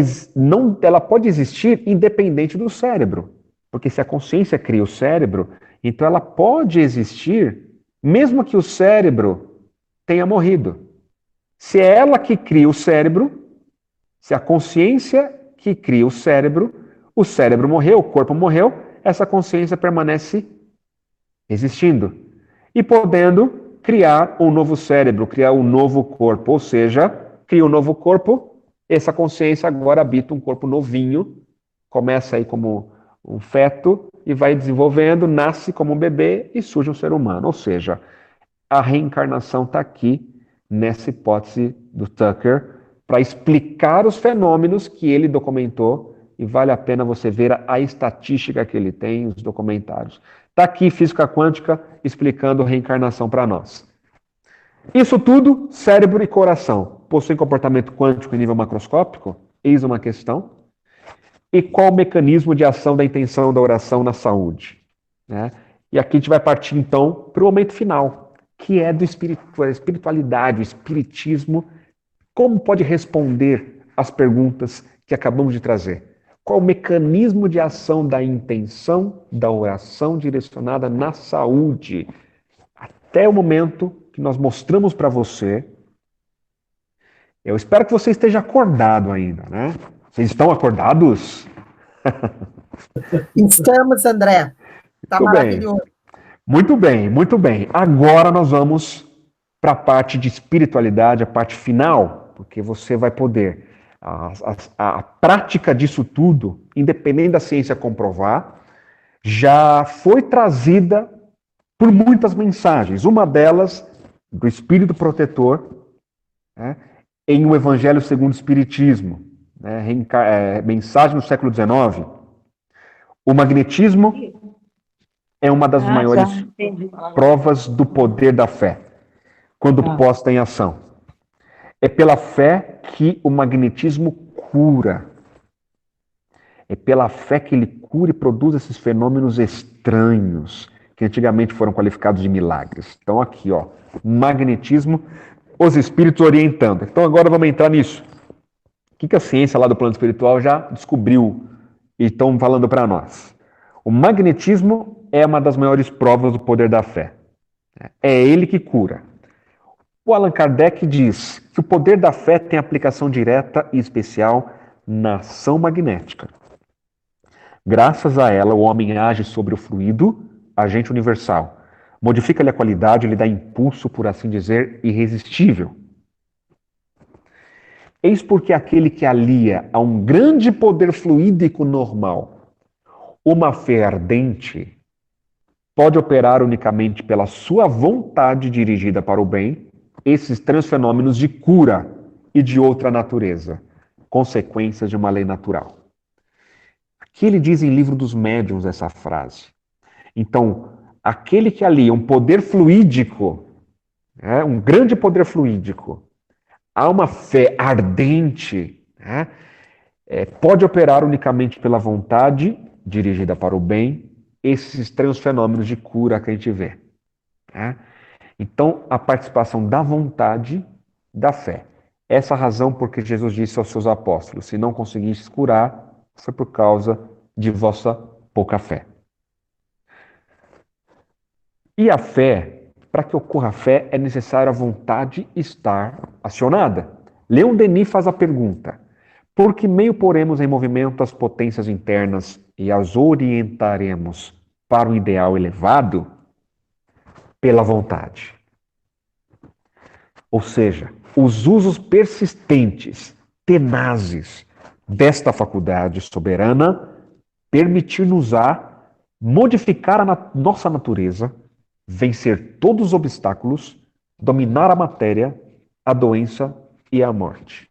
existir independente do cérebro. Porque se a consciência cria o cérebro, então ela pode existir mesmo que o cérebro tenha morrido. Se é ela que cria o cérebro, se a consciência que cria o cérebro morreu, o corpo morreu, essa consciência permanece existindo e podendo criar um novo cérebro, criar um novo corpo, ou seja, cria um novo corpo, essa consciência agora habita um corpo novinho, começa aí como um feto e vai desenvolvendo, nasce como um bebê e surge um ser humano, ou seja, a reencarnação está aqui nessa hipótese do Tucker para explicar os fenômenos que ele documentou e vale a pena você ver a estatística que ele tem, os documentários. Está aqui física quântica explicando reencarnação para nós. Isso tudo, cérebro e coração, possuem comportamento quântico em nível macroscópico? Eis uma questão. E qual o mecanismo de ação da intenção da oração na saúde? Né? E aqui a gente vai partir então para o momento final, que é da espiritualidade, o espiritismo. Como pode responder às perguntas que acabamos de trazer? Qual o mecanismo de ação da intenção da oração direcionada na saúde? Até o momento que nós mostramos para você. Eu espero que você esteja acordado ainda, né? Vocês estão acordados? Estamos, André. Está maravilhoso. Muito bem, muito bem. Agora nós vamos para a parte de espiritualidade, a parte final, porque você vai poder. A prática disso tudo, independente da ciência comprovar, já foi trazida por muitas mensagens. Uma delas, do Espírito Protetor, né, em O Evangelho segundo o Espiritismo, né, mensagem do século XIX. O magnetismo é uma das maiores provas do poder da fé, quando posta em ação. É pela fé que o magnetismo cura. É pela fé que ele cura e produz esses fenômenos estranhos, que antigamente foram qualificados de milagres. Então aqui, ó, magnetismo, os espíritos orientando. Então agora vamos entrar nisso. O que a ciência lá do plano espiritual já descobriu e estão falando para nós? O magnetismo é uma das maiores provas do poder da fé. É ele que cura. O Allan Kardec diz que o poder da fé tem aplicação direta e especial na ação magnética. Graças a ela, o homem age sobre o fluido, agente universal. Modifica-lhe a qualidade, lhe dá impulso, por assim dizer, irresistível. Eis porque aquele que alia a um grande poder fluídico normal uma fé ardente pode operar unicamente pela sua vontade dirigida para o bem esses transfenômenos de cura e de outra natureza, consequências de uma lei natural. Aqui ele diz em Livro dos Médiuns essa frase. Então, aquele que alia um poder fluídico, um grande poder fluídico, a uma fé ardente, pode operar unicamente pela vontade dirigida para o bem esses estranhos fenômenos de cura que a gente vê. Então, a participação da vontade, da fé. Essa é a razão porque Jesus disse aos seus apóstolos, se não conseguistes curar, foi por causa de vossa pouca fé. E a fé, para que ocorra a fé, é necessário a vontade estar acionada. Leon Denis faz a pergunta, por que meio poremos em movimento as potências internas e as orientaremos para um ideal elevado? Pela vontade. Ou seja, os usos persistentes, tenazes desta faculdade soberana permitir-nos-á modificar a nossa natureza, vencer todos os obstáculos, dominar a matéria, a doença e a morte.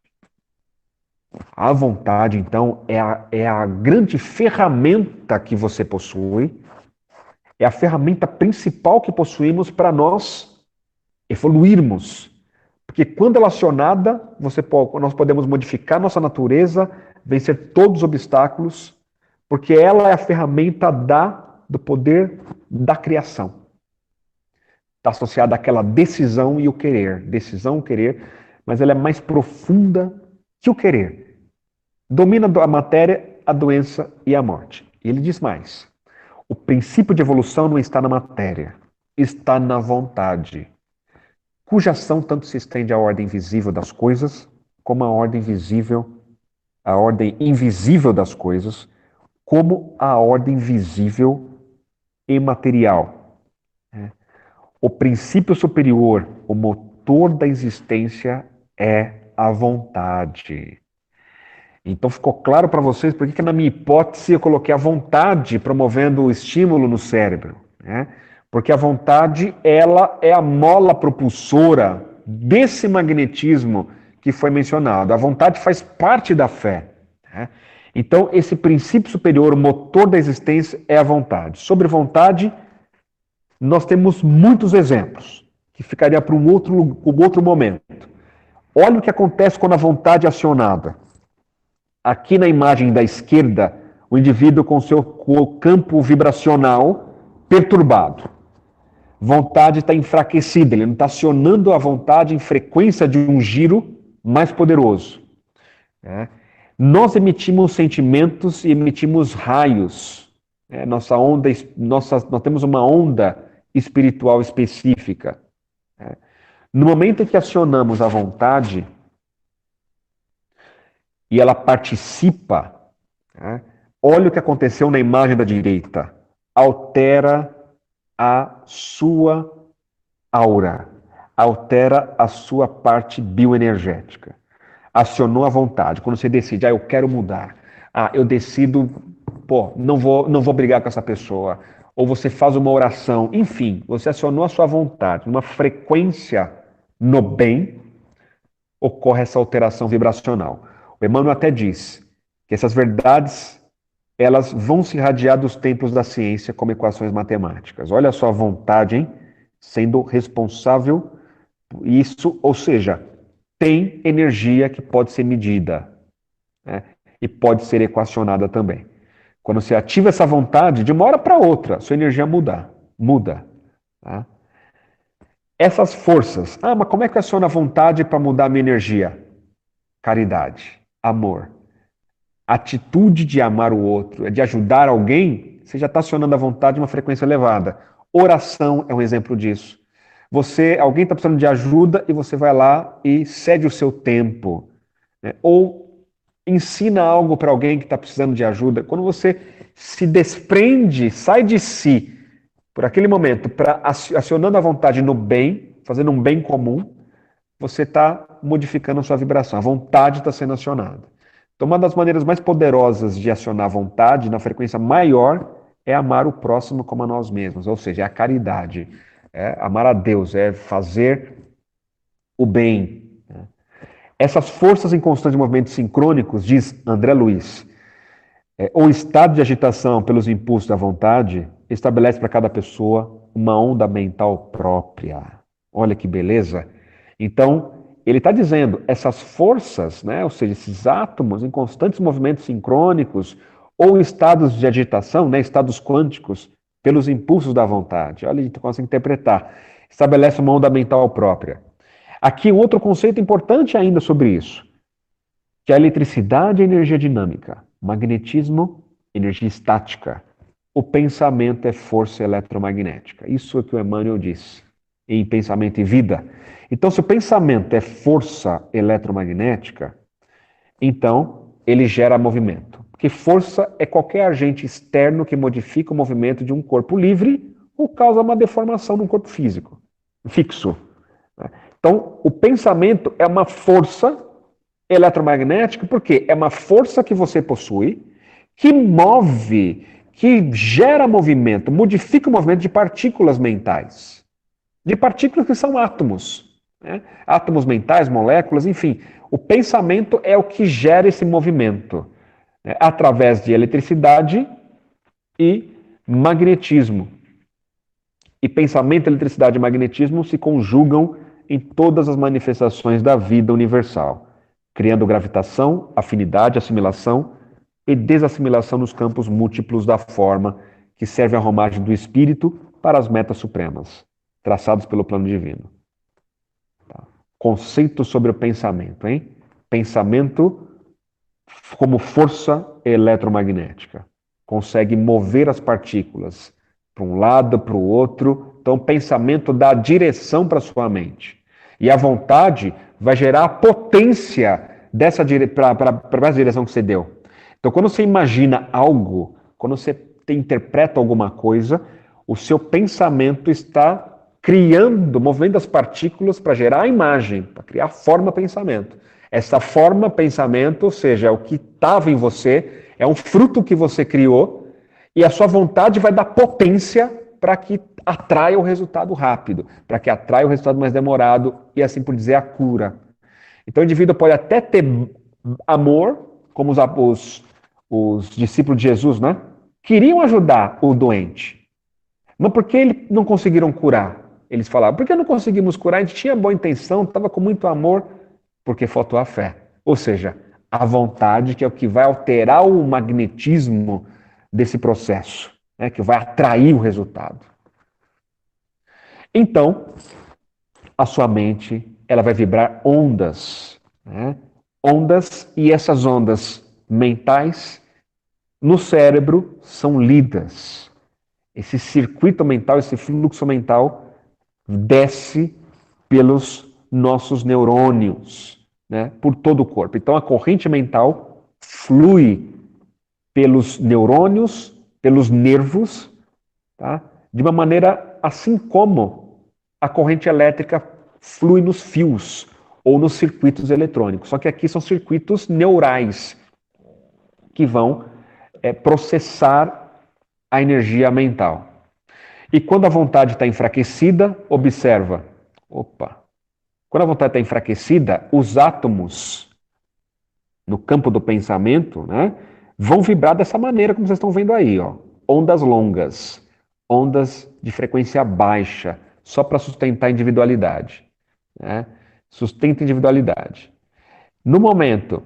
A vontade, então, é a grande ferramenta que você possui É a ferramenta principal que possuímos para nós evoluirmos. Porque quando ela é acionada, nós podemos modificar nossa natureza, vencer todos os obstáculos, porque ela é a ferramenta do poder da criação. Está associada àquela decisão e o querer. Decisão, o querer, mas ela é mais profunda que o querer. Domina a matéria, a doença e a morte. E ele diz mais. O princípio de evolução não está na matéria, está na vontade, cuja ação tanto se estende à ordem visível das coisas, como à ordem invisível das coisas, como à ordem visível e material. O princípio superior, o motor da existência é a vontade. Então ficou claro para vocês por que na minha hipótese eu coloquei a vontade promovendo o estímulo no cérebro, né? Porque a vontade, ela é a mola propulsora desse magnetismo que foi mencionado. A vontade faz parte da fé, né? Então esse princípio superior, o motor da existência é a vontade. Sobre vontade, nós temos muitos exemplos, que ficaria para um outro momento. Olha o que acontece quando a vontade é acionada. Aqui na imagem da esquerda, o indivíduo com seu campo vibracional perturbado. Vontade está enfraquecida, ele não está acionando a vontade em frequência de um giro mais poderoso. Nós emitimos sentimentos e emitimos raios. Nós temos uma onda espiritual específica. No momento em que acionamos a vontade, e ela participa, olha o que aconteceu na imagem da direita. Altera a sua aura, altera a sua parte bioenergética. Acionou a vontade. Quando você decide, eu quero mudar. Eu decido, não vou brigar com essa pessoa. Ou você faz uma oração. Enfim, você acionou a sua vontade. Numa frequência no bem, ocorre essa alteração vibracional. O Emmanuel até diz que essas verdades, elas vão se irradiar dos templos da ciência como equações matemáticas. Olha só a vontade, hein? Sendo responsável por isso, ou seja, tem energia que pode ser medida, né? E pode ser equacionada também. Quando você ativa essa vontade, de uma hora para outra, sua energia muda. Tá? Essas forças, mas como é que eu aciono a vontade para mudar a minha energia? Caridade, amor. Atitude de amar o outro, de ajudar alguém, você já está acionando a vontade em uma frequência elevada. Oração é um exemplo disso. Alguém está precisando de ajuda e você vai lá e cede o seu tempo, né? Ou ensina algo para alguém que está precisando de ajuda. Quando você se desprende, sai de si, por aquele momento, acionando a vontade no bem, fazendo um bem comum, você está modificando a sua vibração. A vontade está sendo acionada. Então, uma das maneiras mais poderosas de acionar a vontade, na frequência maior, é amar o próximo como a nós mesmos. Ou seja, é a caridade. É amar a Deus, é fazer o bem. Essas forças em constante movimento sincrônicos, diz André Luiz, o estado de agitação pelos impulsos da vontade estabelece para cada pessoa uma onda mental própria. Olha que beleza! Então, ele está dizendo, essas forças, né, ou seja, esses átomos em constantes movimentos sincrônicos ou estados de agitação, né, estados quânticos, pelos impulsos da vontade. Olha, a gente consegue interpretar. Estabelece uma onda mental própria. Aqui, um outro conceito importante ainda sobre isso, que a eletricidade é energia dinâmica, magnetismo, energia estática. O pensamento é força eletromagnética. Isso é o que o Emmanuel diz em Pensamento e Vida. Então, se o pensamento é força eletromagnética, então ele gera movimento. Porque força é qualquer agente externo que modifica o movimento de um corpo livre ou causa uma deformação no corpo físico, fixo. Então, o pensamento é uma força eletromagnética, porque é uma força que você possui, que move, que gera movimento, modifica o movimento de partículas mentais. De partículas que são átomos. Né? Átomos mentais, moléculas, enfim. O pensamento é o que gera esse movimento, né? Através de eletricidade e magnetismo. E pensamento, eletricidade e magnetismo se conjugam em todas as manifestações da vida universal, criando gravitação, afinidade, assimilação e desassimilação nos campos múltiplos da forma que serve à romagem do espírito para as metas supremas, traçados pelo plano divino. Tá. Conceito sobre o pensamento, hein? Pensamento como força eletromagnética. Consegue mover as partículas para um lado, para o outro. Então, o pensamento dá direção para a sua mente. E a vontade vai gerar a potência para a direção que você deu. Então, quando você imagina algo, quando você interpreta alguma coisa, o seu pensamento está criando, movendo as partículas para gerar a imagem, para criar a forma pensamento. Essa forma pensamento, ou seja, é o que estava em você, é um fruto que você criou, e a sua vontade vai dar potência para que atraia o resultado rápido, para que atraia o resultado mais demorado, e assim por dizer, a cura. Então o indivíduo pode até ter amor, como os discípulos de Jesus, né? Queriam ajudar o doente. Mas por que eles não conseguiram curar? Eles falavam, por que não conseguimos curar? A gente tinha boa intenção, estava com muito amor, porque faltou a fé. Ou seja, a vontade, que é o que vai alterar o magnetismo desse processo, né? Que vai atrair o resultado. Então, a sua mente, ela vai vibrar ondas, né? Ondas, e essas ondas mentais no cérebro são lidas. Esse circuito mental, esse fluxo mental desce pelos nossos neurônios, né, por todo o corpo. Então a corrente mental flui pelos neurônios, pelos nervos, tá, de uma maneira assim como a corrente elétrica flui nos fios ou nos circuitos eletrônicos. Só que aqui são circuitos neurais que vão processar a energia mental. E quando a vontade está enfraquecida, observa. Opa! Quando a vontade está enfraquecida, os átomos no campo do pensamento, né, vão vibrar dessa maneira, como vocês estão vendo aí. Ó. Ondas longas, ondas de frequência baixa, só para sustentar a individualidade. Né? Sustenta a individualidade. No momento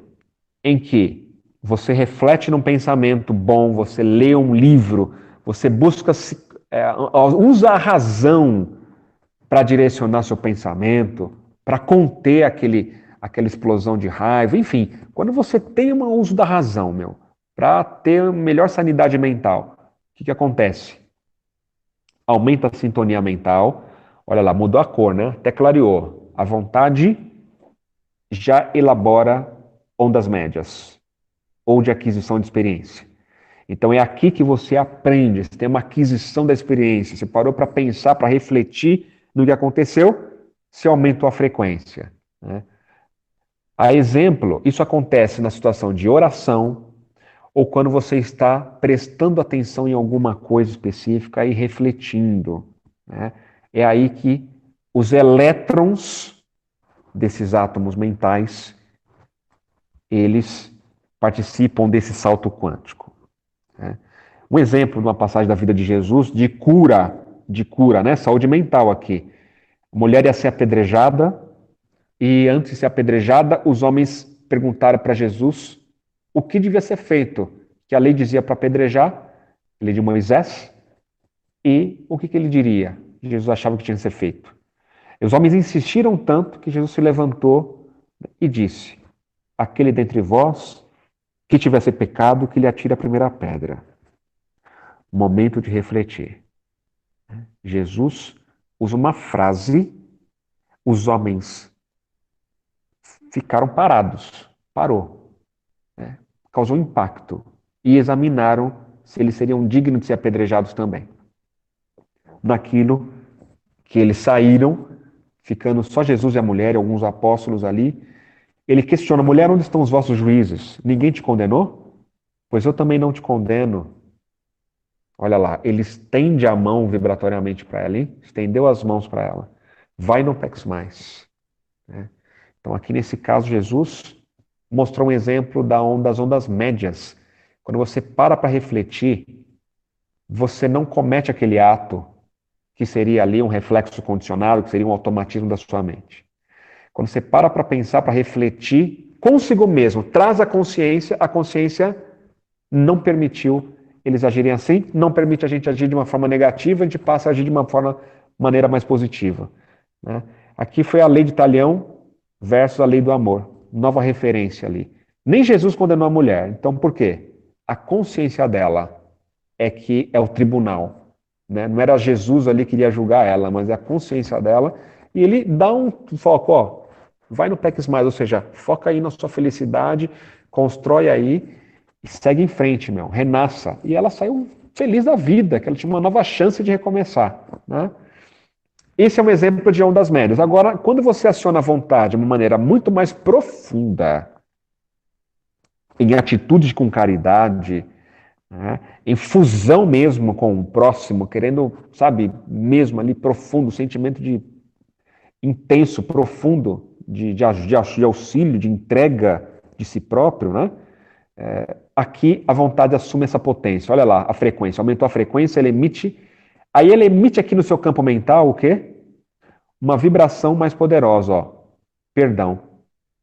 em que você reflete num pensamento bom, você lê um livro, você busca usa a razão para direcionar seu pensamento, para conter aquela explosão de raiva, enfim, quando você tem um uso da razão, para ter melhor sanidade mental, o que acontece? Aumenta a sintonia mental, olha lá, mudou a cor, né? Até clareou. A vontade já elabora ondas médias, ou de aquisição de experiência. Então é aqui que você aprende, você tem uma aquisição da experiência, você parou para pensar, para refletir no que aconteceu, você aumentou a frequência. Né? A exemplo, isso acontece na situação de oração, ou quando você está prestando atenção em alguma coisa específica e refletindo. Né? É aí que os elétrons desses átomos mentais, eles participam desse salto quântico. Né? Um exemplo de uma passagem da vida de Jesus de cura, né? Saúde mental aqui. A mulher ia ser apedrejada e antes de ser apedrejada, os homens perguntaram para Jesus o que devia ser feito, que a lei dizia para apedrejar, a lei de Moisés, e o que ele diria? Jesus achava que tinha que ser feito. E os homens insistiram tanto que Jesus se levantou e disse: aquele dentre vós que tivesse pecado, que lhe atire a primeira pedra. Momento de refletir. Jesus usa uma frase, os homens ficaram parados, parou, né? Causou impacto e examinaram se eles seriam dignos de ser apedrejados também. Naquilo que eles saíram, ficando só Jesus e a mulher e alguns apóstolos ali, ele questiona: mulher, onde estão os vossos juízes? Ninguém te condenou? Pois eu também não te condeno. Olha lá, ele estende a mão vibratoriamente para ela, hein? Estendeu as mãos para ela. Vai e não peques mais. Né? Então, aqui nesse caso, Jesus mostrou um exemplo das ondas médias. Quando você para refletir, você não comete aquele ato que seria ali um reflexo condicionado, que seria um automatismo da sua mente. Quando você para pensar, para refletir consigo mesmo, traz a consciência não permitiu eles agirem assim, não permite a gente agir de uma forma negativa, a gente passa a agir de uma maneira mais positiva. Né? Aqui foi a lei de Talião versus a lei do amor. Nova referência ali. Nem Jesus condenou a mulher. Então, por quê? A consciência dela é que é o tribunal. Né? Não era Jesus ali que iria julgar ela, mas é a consciência dela. E ele dá um foco, ó, vai no peques mais, ou seja, foca aí na sua felicidade, constrói aí e segue em frente, meu, renasça. E ela saiu feliz da vida, que ela tinha uma nova chance de recomeçar. Né? Esse é um exemplo de ondas médias. Agora, quando você aciona a vontade de uma maneira muito mais profunda, em atitude com caridade, né, em fusão mesmo com o próximo, querendo, sabe, mesmo ali profundo, sentimento de intenso, profundo, de auxílio, de entrega de si próprio, né? Aqui a vontade assume essa potência. Olha lá, a frequência. Aumentou a frequência, ele emite. Aí ele emite aqui no seu campo mental o quê? Uma vibração mais poderosa, ó. Perdão.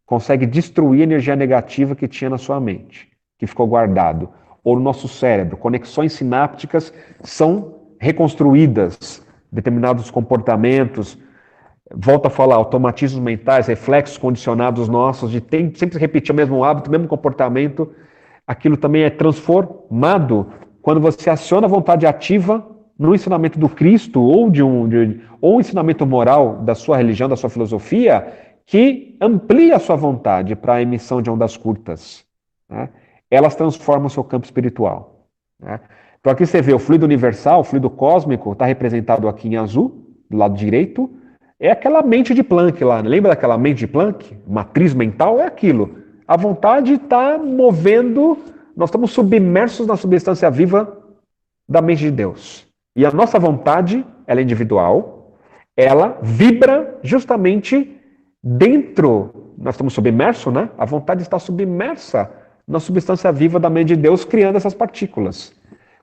Consegue destruir a energia negativa que tinha na sua mente, que ficou guardado. Ou no nosso cérebro. Conexões sinápticas são reconstruídas. Determinados comportamentos. Volto a falar, automatismos mentais, reflexos condicionados nossos, de sempre repetir o mesmo hábito, o mesmo comportamento. Aquilo também é transformado quando você aciona a vontade ativa no ensinamento do Cristo ou ensinamento moral da sua religião, da sua filosofia, que amplia a sua vontade para a emissão de ondas curtas. Né? Elas transformam o seu campo espiritual. Né? Então aqui você vê o fluido universal, o fluido cósmico, está representado aqui em azul, do lado direito. É aquela mente de Planck lá, né? Lembra daquela mente de Planck? Matriz mental é aquilo. A vontade está movendo, nós estamos submersos na substância viva da mente de Deus. E a nossa vontade, ela é individual, ela vibra justamente dentro, nós estamos submersos, né? A vontade está submersa na substância viva da mente de Deus, criando essas partículas.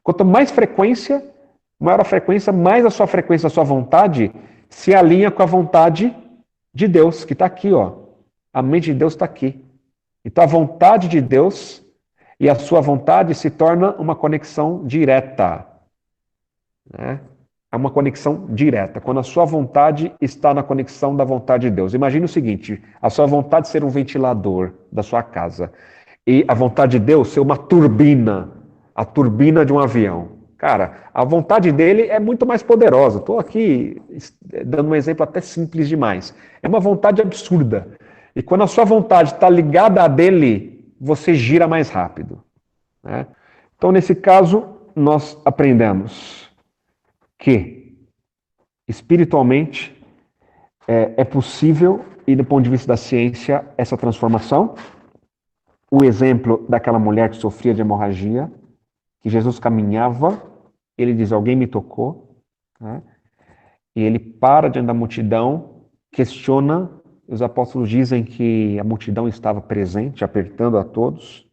Quanto mais frequência, maior a frequência, mais a sua frequência, a sua vontade se alinha com a vontade de Deus, que está aqui, ó. A mente de Deus está aqui. Então a vontade de Deus e a sua vontade se torna uma conexão direta. Né? É uma conexão direta. Quando a sua vontade está na conexão da vontade de Deus. Imagine o seguinte, a sua vontade ser um ventilador da sua casa. E a vontade de Deus ser uma turbina, a turbina de um avião. Cara, a vontade dele é muito mais poderosa. Estou aqui dando um exemplo até simples demais. É uma vontade absurda. E quando a sua vontade está ligada à dele, você gira mais rápido. Né? Então, nesse caso, nós aprendemos que, espiritualmente, é possível, e do ponto de vista da ciência, essa transformação. O exemplo daquela mulher que sofria de hemorragia, que Jesus caminhava, ele diz, alguém me tocou, né? E ele para diante da multidão, questiona, os apóstolos dizem que a multidão estava presente, apertando a todos,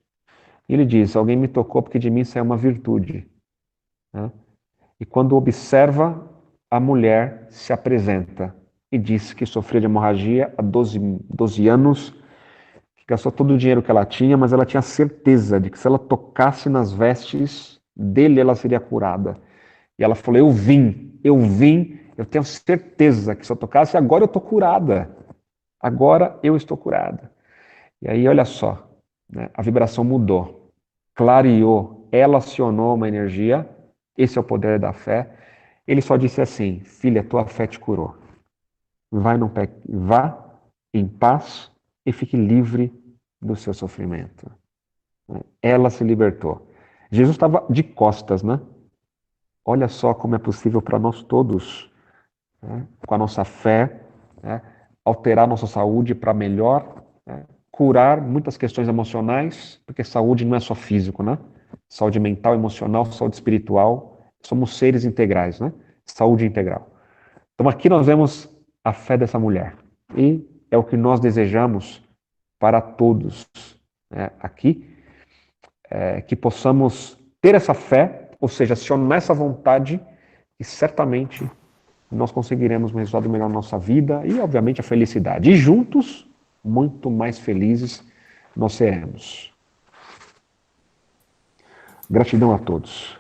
e ele diz, alguém me tocou porque de mim saiu uma virtude. Né? E quando observa, a mulher se apresenta e diz que sofria de hemorragia há 12 anos, que gastou todo o dinheiro que ela tinha, mas ela tinha certeza de que se ela tocasse nas vestes dele, ela seria curada. E ela falou, eu vim, eu tenho certeza que se eu tocasse, agora eu estou curada. Agora eu estou curada. E aí, olha só, né, a vibração mudou, clareou, ela acionou uma energia, esse é o poder da fé. Ele só disse assim, filha, tua fé te curou. Vá em paz e fique livre do seu sofrimento. Ela se libertou. Jesus estava de costas, né? Olha só como é possível para nós todos, né, com a nossa fé, né, alterar nossa saúde para melhor, né, curar muitas questões emocionais, porque saúde não é só físico, né? Saúde mental, emocional, saúde espiritual, somos seres integrais, né? Saúde integral. Então aqui nós vemos a fé dessa mulher, e é o que nós desejamos para todos, né, aqui, que possamos ter essa fé, ou seja, acionar essa vontade, e certamente nós conseguiremos um resultado melhor na nossa vida e, obviamente, a felicidade. E juntos, muito mais felizes nós seremos. Gratidão a todos.